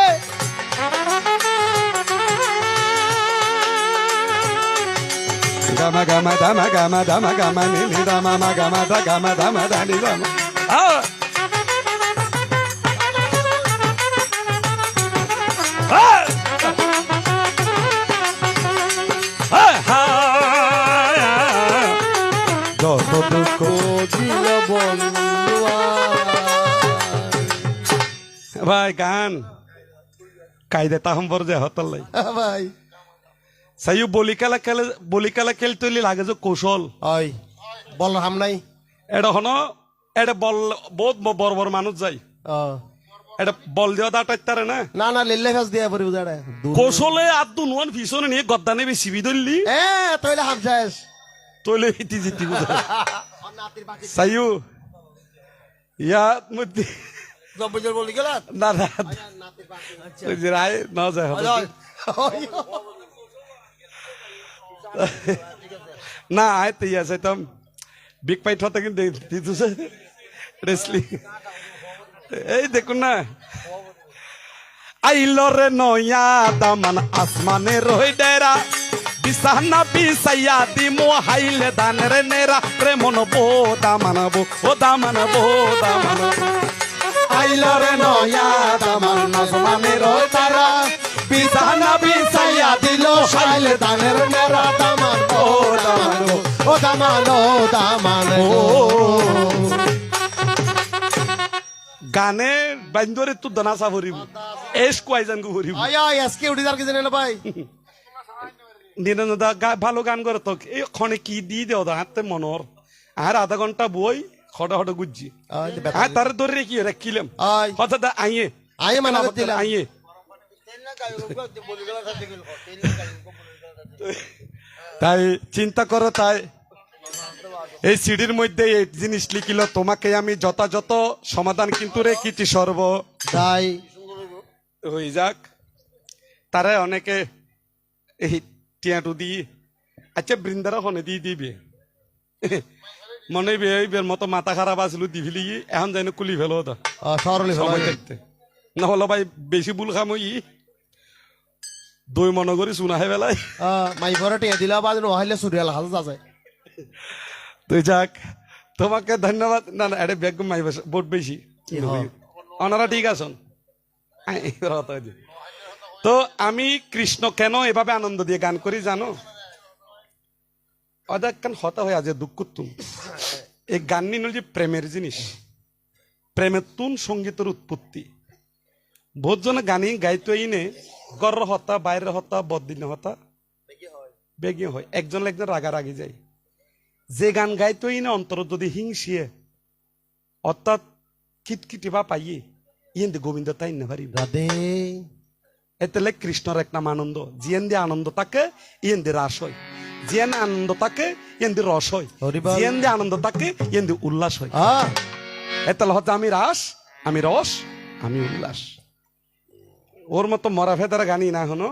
Gama gama dama gama dama gama ni ni dama ma gama da gama dama da ni dama. Ah. Ah. Ah. Ah. যত দুঃখ ও দিল বন্ধু আয়। ভাই গান কায়দে তাহম বর যে হতলাই ভাই সাইও বলিকালা খেলতে লাগে যে কৌশল ওই বল হাম নাই এটা হন এটা বল বহুত বড় বড় মানুষ যাই ও এটা বল দেওয়া দাঁটাইতে পারে না না না লিল্লে ফাস দিয়া পরে উজাড়ে কৌশলে আর দুনুয়ান পিছনে নিয়ে গদ্দা নেবে সিবি ধরলি এ তইলে হাম যাস তৈলে হিতি জিতি বুঝা সাইও ইয়া মধ্যে জব্বজল বলি গেল না না ওই যে রায় না যায় হবে। না আয় তো ইয়া চাইতাম বিগ ফাইট হতে কিন্তু দিতেছে রেসলিং এই দেখুন না আইলো রে নয়া দামান আসমানে রই ডেরা বিছানা বিছাইয়া দিমো হাইলে দানের নেরা রে মন বো দামানবো ও দামানবো দামানবো আইলো রে নয়া দামান আসমানে রয় তারা বিছানা বিছাইয়া দিল শাইলে দানের মেরা দামান ও দামান ও দামান ও দামান ও গানে বান্দরে তো দানা সা ভরিব এস কোয়াইজান গো ভরিব আয় আয় আজকে উঠি যার কি জানেন ভাই নিরঞ্জনদা ভালো গান করে তো এই ক্ষণে কি দিয়ে দেও দা হাতে মনর আর আধা ঘন্টা বই খড়া খড়া গুজি আর তার ধরে রেখি রাখিলাম আয় হঠাৎ আইয়ে আয় মানে দিলাম আইয়ে তাই চিন্তা করো তাই এই সিডির মধ্যে এই জিনিস লিখিল তোমাকে আমি যথাযথ সমাধান কিন্তু রেখেছি সর্ব তাই হয়ে যাক তারা অনেকে এই টিয়াটু দিয়ে আচ্ছা বৃন্দারা হনে দিয়ে দিবে মনে এইবার মতো মাথা খারাপ আসলো দিভিলি এখন যেন কুলি ফেলো তো সরলি সময় থাকতে নহলে ভাই বেশি ভুল খাম ই দই মনে করি শুনাহে বেলায় মাই ঘরে টিয়া দিলা বাদ নহলে সুরিয়াল হাল আছে তুই যাক তোমাকে ধন্যবাদ না না এটা বেগ মাই বোট বেশি ওনারা ঠিক আছেন তো আমি কৃষ্ণ কেন এভাবে আনন্দ দিয়ে গান করি জানো অদেক কান হতা হয়ে আছে দুঃখ তুম এই গান নিন যে প্রেমের জিনিস প্রেমের তুন সঙ্গীতের উৎপত্তি বহুত জনে গানি গাইতো ইনে গর হতা বাইরের হতা বদিন হতা বেগি হয় একজন একজন রাগারাগি যায় যে গান গাইতো ইনে অন্তর যদি হিংসিয়ে অর্থাৎ কিটকিটি বা পাইয়ে ইয়েন্দি গোবিন্দ তাই না পারি রাধে এতেলে কৃষ্ণর এক নাম আনন্দ জিয়েন দিয়ে আনন্দ থাকে ইয়েন দিয়ে রাস হয় জিয়েন আনন্দ থাকে ইয়েন দিয়ে রস হয় হরিবল। জিয়েন দিয়ে আনন্দ থাকে ইয়েন দিয়ে উল্লাস হয় এতেলে হচ্ছে আমি রাস আমি রস আমি উল্লাস ওর মতো মরা ফেদার গানি না হনো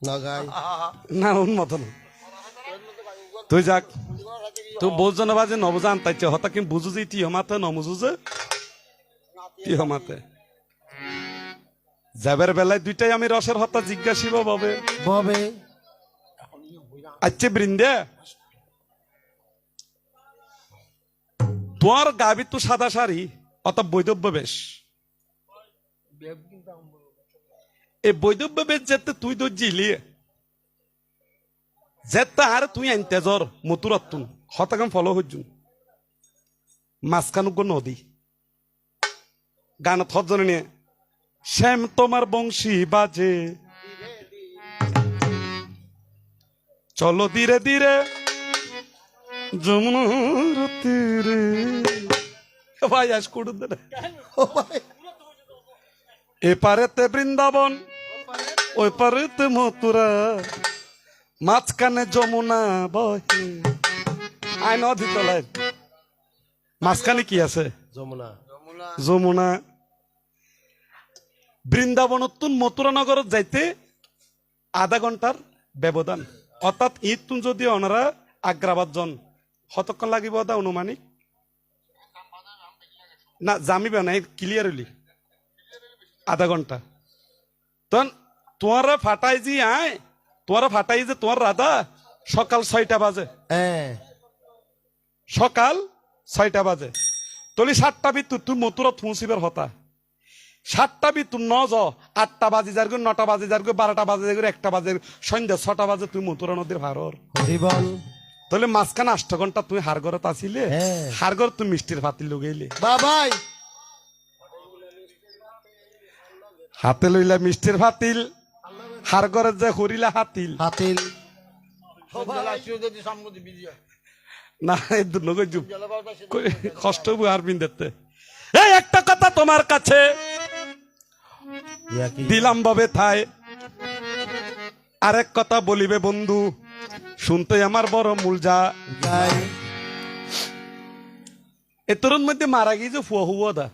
না গাই না ওর মতো না তুই যাক তুই বোঝজন বাজে নবজান তাইছে হতা কি বুঝু যে তি হমাতে নমুজু যে তি হমাতে যাবের বেলায় দুইটাই আমি রসের হত্যা জিজ্ঞাসিব বাবে ববে আচ্ছা বৃন্দে তোমার গাবি তো সাদা শাড়ি অত বৈধব্য বেশ এই বৈধব্য বেশ যেতে তুই তো জিলি যেতে আর তুই আনতে জ্বর মতুরাতুন হতাকাম ফলো হইজুন মাঝখানুগ নদী গানত হজনে নিয়ে শ্যাম তোমার বংশী বাজে চলো ধীরে ধীরে যমুনার তীরে ভাই আজ করুন এপারেতে বৃন্দাবন ওই পারেতে মথুরা মাঝখানে যমুনা বহে আই নদী তলায় মাঝখানে কি আছে যমুনা যমুনা বৃন্দাবনতুন মথুরা নগরত যাইতে আধা ঘন্টার ব্যবধান অর্থাৎ ঈদ তুন যদি ওনারা আগ্রাবাদ জন কতক্ষণ লাগিব দা অনুমানিক না জামিবে না ক্লিয়ার হইলি আধা ঘন্টা তখন তোমারা ফাটাই জি আয় তোমারা ফাটাই যে তোমার রাধা সকাল 6টা বাজে সকাল 6টা বাজে তলি 7টা ভিতর তুই মথুরা পৌঁছিবার হতা 7টা ভিতর ন য 8টা বাজে যার 9টা বাজে যার 12টা বাজে যার 1টা বাজে সন্ধ্যা 6টা বাজে তুই মথুরা নদীর হারর হরিবল তাহলে মাঝখানে 8 ঘন্টা তুই হারগরত আসিলে হারগর তুই মিষ্টির ফাতিল লগাইলে বাবাই হাতে লইলা মিষ্টির ফাতিল হারগরের যে হরিলা হাতিল হাতিল না এই দুর্নগর যুগ কষ্ট আর বিন্দতে এই একটা কথা তোমার কাছে দিলাম বাবে থাই আরেক কথা বলিবে বন্ধু শুনতে আমার বড় মূলজা গাই এ তরুণ মধ্যে মারা গিয়েছে ফুয়া হুয়া দা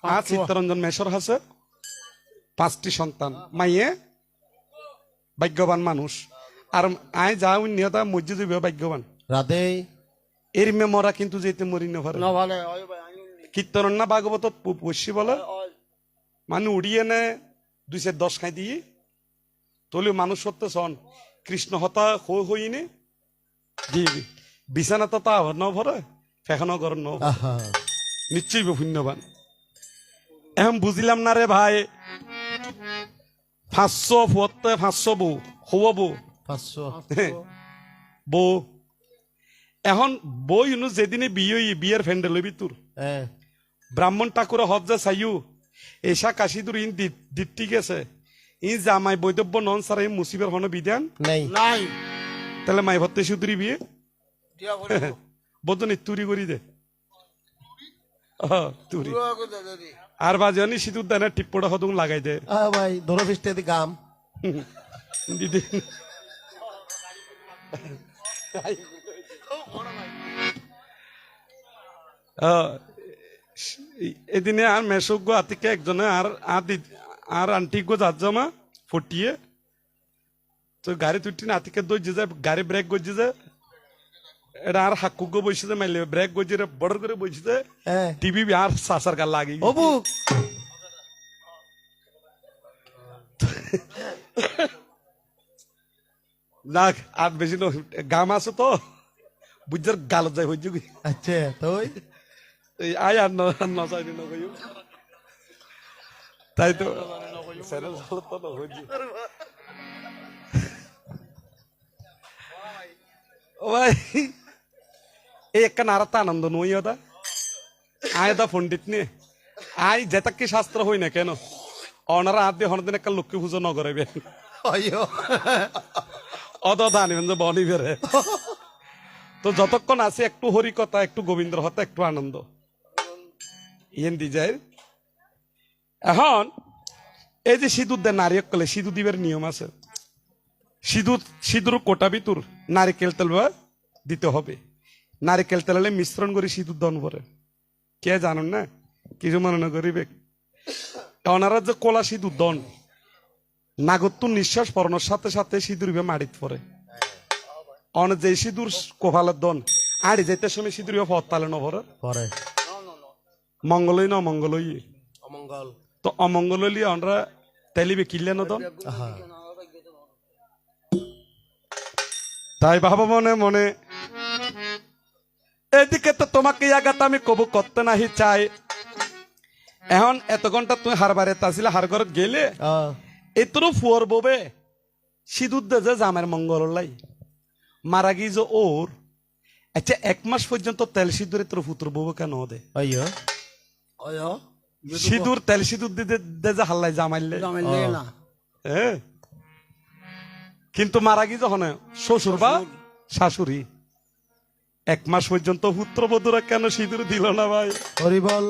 আর চিত্তরঞ্জন মেশর হাসে 5টি সন্তান মাইয়ে ভাগ্যবান মানুষ আর আয় যা উন্নতা মসজিদ ভাগ্যবান রাধে এর মে মরা কিন্তু যেতে মরি না পারে কীর্তন না ভাগবত পশি বলে মানে উড়িয়ে নে 210 খাই দিয়ে তলিও মানুষ সত্য সন কৃষ্ণ হতা হইনে দিবি বিছানা তো তা ন ভরে ফেখানো ঘর ন নিশ্চয়ই পুণ্যবান এখন বুঝিলাম না রে ভাই 500 ফুয়াতে 500 বউ হব বউ 500 বউ এখন বই যেদিনে বিয়ের ফ্যান্ডেল হইবি তোর ব্রাহ্মণ ঠাকুর হজ্জা চাইও এসা কাশি দূর ইন দিতি গেছে ই জামাই বৈদব্য নন সারা মুসিবের হন বিধান নাই নাই তাহলে মাই ভর্তে সুতুরি বিয়ে টিয়া পড়িব বোধনি তুরি করি দে তুরি পুরো কথা দাদি আর বাজে অনি সিঁদুর দেয় না টিপ্পটা হদুং লাগাই দে ভাই ধরো ফিস্টে দি গাম দিদি এদিনে আর মেশক গো আতিকে একজনে আর আন্টি গো যার জমা ফটিয়ে তো গাড়ি তুটি না আতিকে দইছে যায় গাড়ি ব্রেক গজি যায় এটা আর হাক্কু গো বসে যায় মাইলে ব্রেক গজি রে বড় করে বসে যায় হ্যাঁ টিভি আর সাসার গা লাগি অবু না আর বেশি না গাম আছে তো বুঝার গালত যায় হইজু কি আচ্ছা তুই এই আয় আর না চাইনি না কইও তাই তো সেরা জালত তো না হইজু ও ভাই এই একটা নারাতা আনন্দ নই ওটা আয় দা পণ্ডিত নে আয় যেটা কি শাস্ত্র হই না কেন অনারা হাত দিয়ে হনদিন একটা লক্ষ্মী পুজো নগরাইবে অয়ো অত আনিবেন যে বনি বেড়ে তো যতক্ষণ আছে একটু হরিকথা একটু গোবিন্দ্র হতা একটু আনন্দ ইয়েন দি যায় এখন এই যে সিঁদুর দেয় নারী কলে সিঁদুর দিবের নিয়ম আছে সিঁদুর কোটা ভিতর নারিকেল তেল দিতে হবে নারিকেল তেল হলে মিশ্রণ করে সিঁদুর দন করে কে জানুন না কিছু মনে না করিবে ওনারা যে কলা সিঁদুর দন নাগত্য নিঃশ্বাস পড়ানোর সাথে সাথে সিঁদুর মাড়িত পরে অন যে সিঁদুর কোভালের দন আড়ি যাইতে সময় সিঁদুর পতালে নভরে পরে মঙ্গলই না অমঙ্গলই অমঙ্গল তো অমঙ্গল হইলে আমরা তেলিবে কিনলে না দন তাই ভাবো মনে মনে এদিকে তো তোমাকে আঘাত আমি কবু করতে নাহি চাই এখন এত ঘন্টা তুমি হারবারে তাছিলে হার ঘরত গেলে এতরও ফুয়ার ববে সিঁদুর দে যে জামের মঙ্গল লাই মারা গিয়ে যে ওর আচ্ছা 1 মাস পর্যন্ত তেল সিঁদুরে তোর ফুতুর বউ কেন দে অয়ো অয় সিঁদুর তেল সিঁদুর দিতে দে যে হাল্লাই জামাইলে জামাইলে না হ্যাঁ কিন্তু মারা গিয়ে যখন শ্বশুর বা শাশুড়ি 1 মাস পর্যন্ত পুত্রবধূরা কেন সিঁদুর দিল না ভাই হরি বল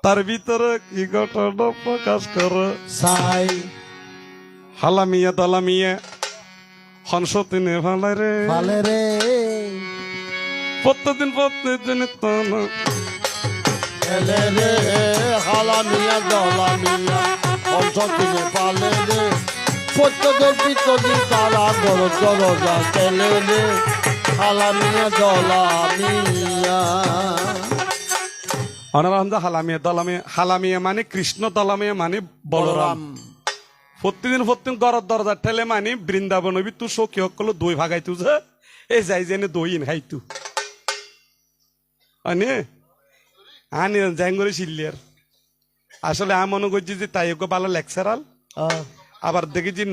তার ভিতরে কি ঘটনা প্রকাশ করে সাই হালামিয়া দালামিয়া হনসতিনে ভালাই রে ভালে রে প্রত্যেকদিন তানা এলে রে হালা মিয়া দলা মিয়া অংশ কিনে পালে রে প্রত্যেকের ভিতরে তারা দরজা তেলে রে হালা মিয়া দলা মিয়া অনারামদা হালামিয়া দালামিয়া হালামিয়া মানে কৃষ্ণ দালামিয়া মানে বলরাম প্রতিদিন ঘরের দরজা ঠেলে মানে বৃন্দাবন হবি তু সখী সকল দই ভাগাইতু যে এই যাই যেনে দই খাইতু আনে আনি জাঙ্গরে সিল্লিয়ার আসলে আমি মনে করছি যে তাই ভালো লেকচারাল আবার দেখেছি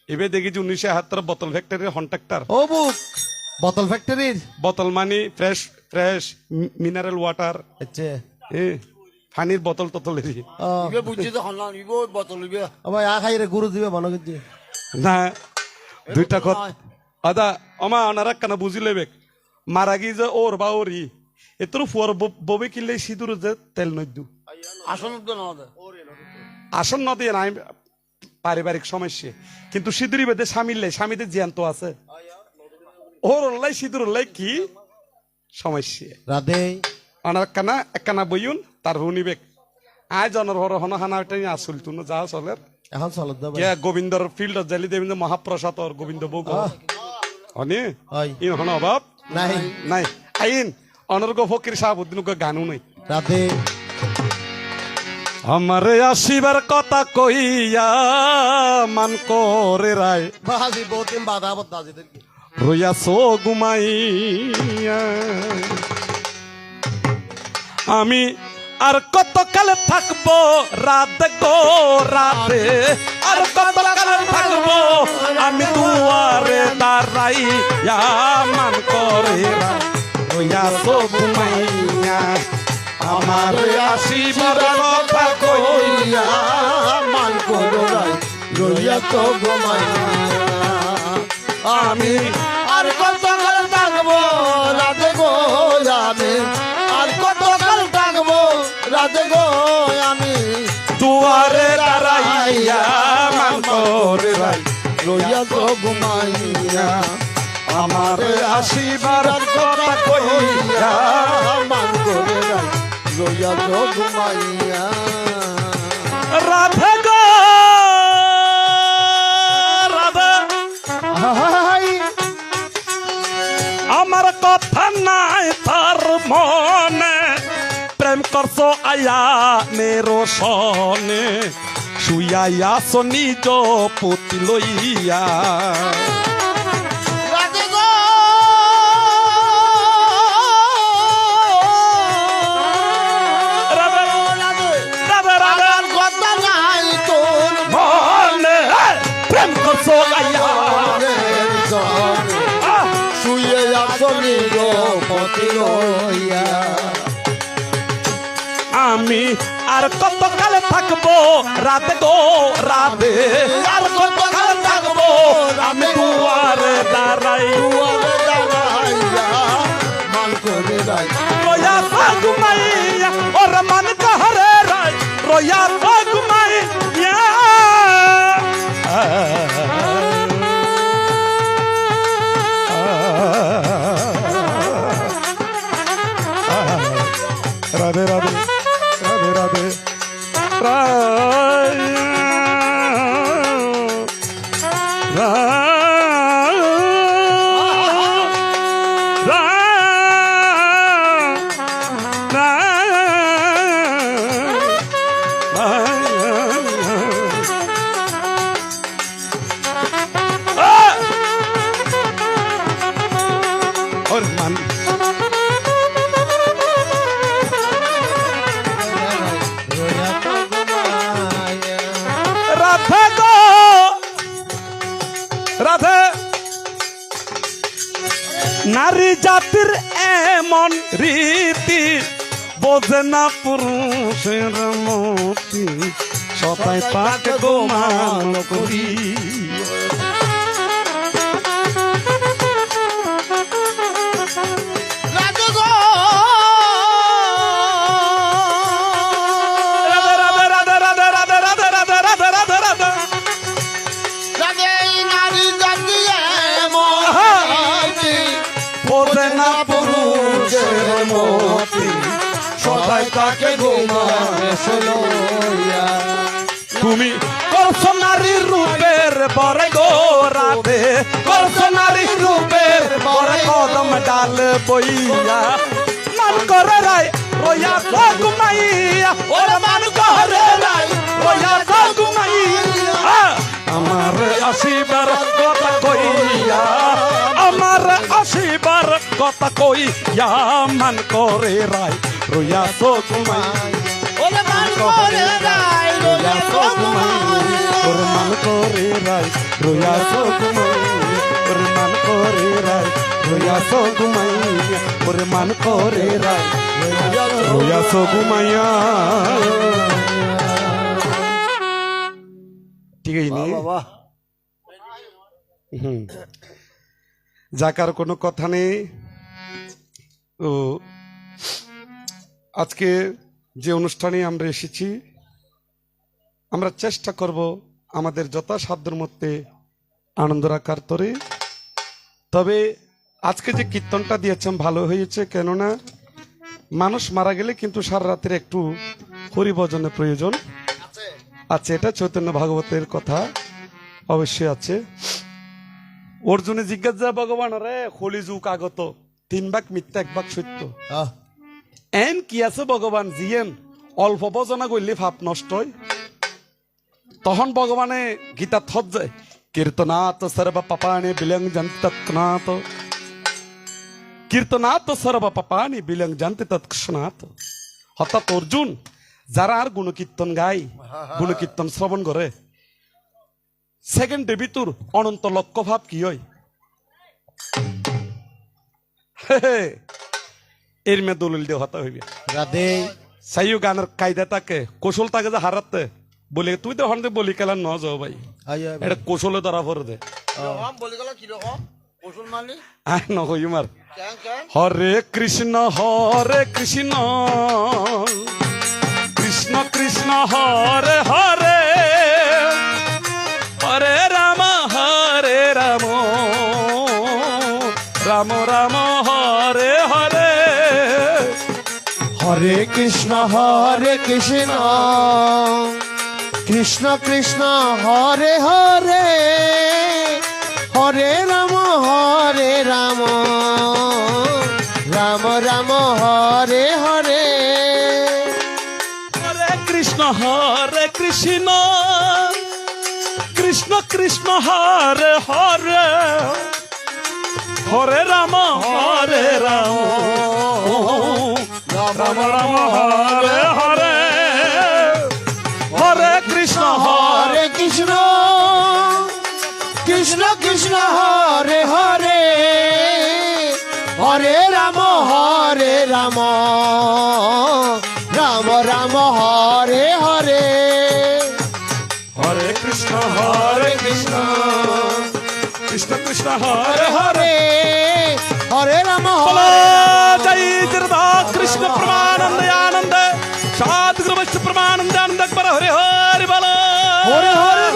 এবার দেখেছি 1971 বোতল ফ্যাক্টরির কন্ট্রাক্টর ও বুক বোতল ফ্যাক্টরির বোতল মানে ফ্রেশ মিনারেল ওয়াটার আচ্ছা পানির বোতল টোতলেরই ইবে বুঝছি তো হল্লা ইবে বোতল ইবে ভাই আ খাই রে গুরু দিবে মনে করছি না দুইটা কথা আদা আমা ওনারা কেন বুঝিলে বেক মারা গিয়ে যে ওর বা ওরই এতর ফুয়ার ববে কিনলে সিঁদুর যে তেল নদ্দু আসন তো না আসন ন দিয়ে নাই পারিবারিক সমস্যা কিন্তু সিঁদুরি বেদে স্বামীদের জ্যান্ত আছে ওর ওল্লাই সিঁদুর ওল্লাই কি সমস্যা রাধে ওনার একখানা বইউন তার হুনিবেক আয় জনর হর হন হানা আসল তুন যা চলের এখন চল দে ভাই কে গোবিন্দর ফিল্ড জালি দেবেন মহাপ্রসাদ ওর গোবিন্দ বউ হনি হয় ইন হন অভাব নাই নাই আইন অনর্গ ফকির সাহাবুদ্দিন গানও নাই রাধে আমারে আসিবার কথা কইয়া মান করে রায় বাজি বহুত দিন বাধা আবদ দাজি দেখি রইয়াছো ঘুমাইয়া আমি আর কতকাল থাকবো রাত গো রাতে আর কতকাল থাকবো আমি দুয়ারে দাঁড়াইয়া মান করে রায় রইয়াছো ঘুমাইয়া আমার আসিবার কথা কইয়া মান করো রাই রইয়া তো ঘুমাইয়া আমি আর কতকাল থাকবো রাধে গো আমি আর কতকাল থাকবো রাধে গো আমি দুয়ারে দাঁড়াইয়া মান করে রাই রইয়া তো ঘুমাইয়া আমার আসিবার কথা কইয়া মান করে রাই রইয়া তো ঘুমাইয়া রাধে গো রাধে হাই আমার কথা নাই তার মনে প্রেম করছো আয়া মেরো সনে শুইয়া নিজ পুতি লইয়া রাধে গো রাধে রাধে রাধে রাধে আমার কথা নাই তোর মনে প্রেম করছো আয়া মনের জলে শুয়ে আসনি গো পতি লইয়া আমি আর কতকাল থাকবো রাতে গো রাতে আর কতকাল থাকবো আমি দুয়ারে দাঁড়াই দুয়ারে দাঁড়াইয়া মান করে রাই রোয়া ঘুমাইয়া ওর মন कहरे রাই রোয়া ঘুমাইয়া রাধে রাধে রাধে রাধে और मन রইয়া তো ঘুমাইয়া রাধে গো রাধে নারী জাতির এমন রীতি বোঝে না পুরুষের মতি সবাই পাক গোমান করি রাধে গো রাধে রাধে রাধে রাধে রাধে রাধে রাধে রাধে রাধে রাধে নারী জাতি এমন বোঝে না পুরুষের মতি সবাই তাকে ঘুমায় লইয়া তুমি করছো নারী রূপের বরে গো রাধে করছো নারী রূপের বরে কদম ডাল বইয়া মান করে রাই রোয়া ঘুমাইয়া ওর মান করে রাই রোয়া ঘুমাইয়া আমার আসিবার কথা কইয়া আমার আসিবার কথা কইয়া মান করে রাই রোয়া ঘুমাইয়া ওরে মান করে রাই রইয়া তো ঘুমাইয়া ওর মান করে রাই রোয়া ঘুমাইয়া ওর মান করে রাই রোয়া ঘুমাইয়া ওর মান করে রাই রোয়া ঘুমাইয়া ঠিক আছে নি বাবা হুম। যাকার কোনো কথা নেই ও আজকে যে অনুষ্ঠানে আমরা এসেছি আমরা চেষ্টা করব আমাদের যথাসাধ্যের মধ্যে আনন্দ রাখার তরে তবে আজকে যে কীর্তনটা দিয়েছেন ভালো হয়েছে কেননা মানুষ মারা গেলে কিন্তু সারা রাতের একটু হরিভজনের প্রয়োজন আছে এটা চৈতন্য ভাগবতের কথা অবশ্যই আছে অর্জুনে জিজ্ঞাসা ভগবান রে কলি যুগ আগত 3 ভাগ মিথ্যা 1 ভাগ সত্য এন কি আছে ভগবান জিয়েন অল্প বজনা করলে ভাব নষ্ট হয় তখন ভগবানে গীতা থত যায় কীর্তনাথ সর্ব পাপানি বিলং জন্তৎনাথ কীর্তনাথ সর্ব পাপানি বিলং জানতে তৎক্ষণাৎ অর্থাৎ অর্জুন যারা আর গুণকীর্তন গায় গুণকীর্তন শ্রবণ করে সেকেন্ডে ভিতর অনন্ত লক্ষ্য ভাব কি হয় এর মে দলিল দিয়ে হতা হইবে রাধে সাইও গানের কায়দা থাকে কৌশল থাকে যে হারাতে বলি তুই তো হন বলি খেলা ন যাও ভাই আইয়া এটা কৌশলে ধরা পড়ে দে কিরকম বলি গেল কিরকম মুসলমানি আয় নহই মার কেন কেন হরে কৃষ্ণ কৃষ্ণ কৃষ্ণ হরে হরে হরে রাম রাম রাম হরে হরে হরে কৃষ্ণ কৃষ্ণ কৃষ্ণ হরে হরে হরে রাম রাম রাম হরে হরে হরে কৃষ্ণ কৃষ্ণ কৃষ্ণ হরে হরে হরে রাম রাম রাম হরে হরে হরে কৃষ্ণ হরে কৃষ্ণ কৃষ্ণ কৃষ্ণ হরে হরে হরে রাম রাম রাম হরে হরে হরে কৃষ্ণ কৃষ্ণ কৃষ্ণ হরে হরে হরে রাম बोलो जय जगदा कृष्ण परमानंद आनंद सद्गुरु वैष्णव परमानंद आनंद अकबर हरे हरे बोलो হরে হরে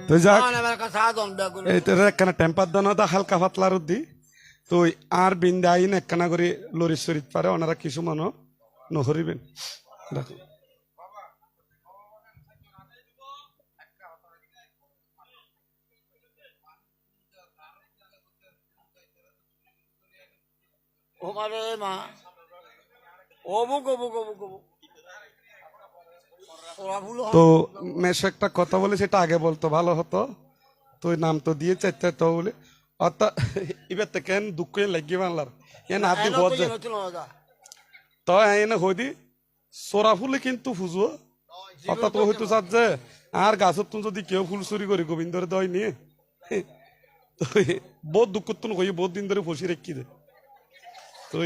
তো যাক আমার কাছে সাধন বেগুন এইটার একখানা টেম্পার দানো দা হালকা পাতলা রুদ্দি তো আর বিন্দা আইন একখানা করে লরি শরীর পারে ওনারা কিছু মানো নহরিবেন দেখো ওমারে মা অবুক ওরা ভুল তো মেশ একটা কথা বলে সেটা আগে বলতো ভালো হতো তো নাম তো দিয়ে চাইতে তো বলে অর্থাৎ এবার থেকে দুঃখ লাগিয়ে বাংলার এন হাতি ভোজ তো এনে হইদি সোরা ফুলে কিন্তু ফুজো অর্থাৎ ও হয়তো চাচ্ছে আর গাছত তুমি যদি কেউ ফুল চুরি করি গোবিন্দরে দই নিয়ে তো বহুত দুঃখ তো হই বহুত দিন ধরে ফসি রেখি দে তো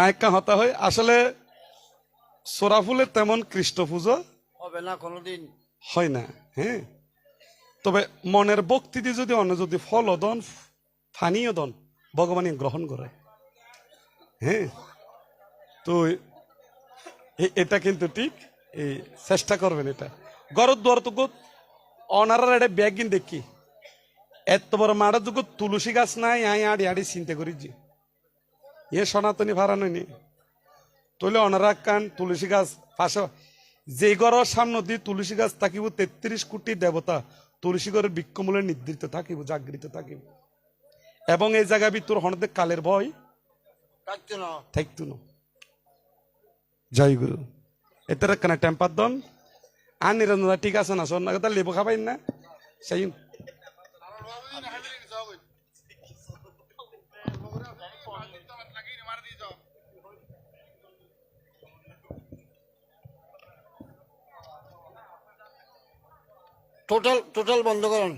একটা হতা হয় আসলে সোরা ফুলের তেমন কৃষ্ণ পুজো হবে না কোনোদিন হয় না হ্যাঁ তবে মনের ভক্তি দিয়ে যদি অন্য যদি ফল দন ফানিও দন ভগবান গ্রহণ করে হ্যাঁ তো এটা কিন্তু ঠিক এই চেষ্টা করবেন এটা গরত দুয়ার তো অনারার একটা ব্যাগ কিন দেখি এত বড় মারা যুগ তুলসী গাছ নাই আড়ি আড়ি চিন্তা করিছি এ সনাতনী ভাড়া নয়নি তৈলে অনারা কান তুলসী গাছ পাশে যে ঘরের সামনে দিয়ে তুলসী গাছ থাকিব 33 কোটি দেবতা তুলসী ঘরের বৃক্ষমূলে নির্দিষ্ট থাকিব জাগৃত থাকিব এবং এই জায়গা ভিতর হনতে কালের ভয় থাকতো না জয় গুরু এটার কেন টেম্পার দন আর নিরঞ্জনা ঠিক আছে না সোনা কথা লেবু খাবাই না সেই টোটাল বন্ধ করুন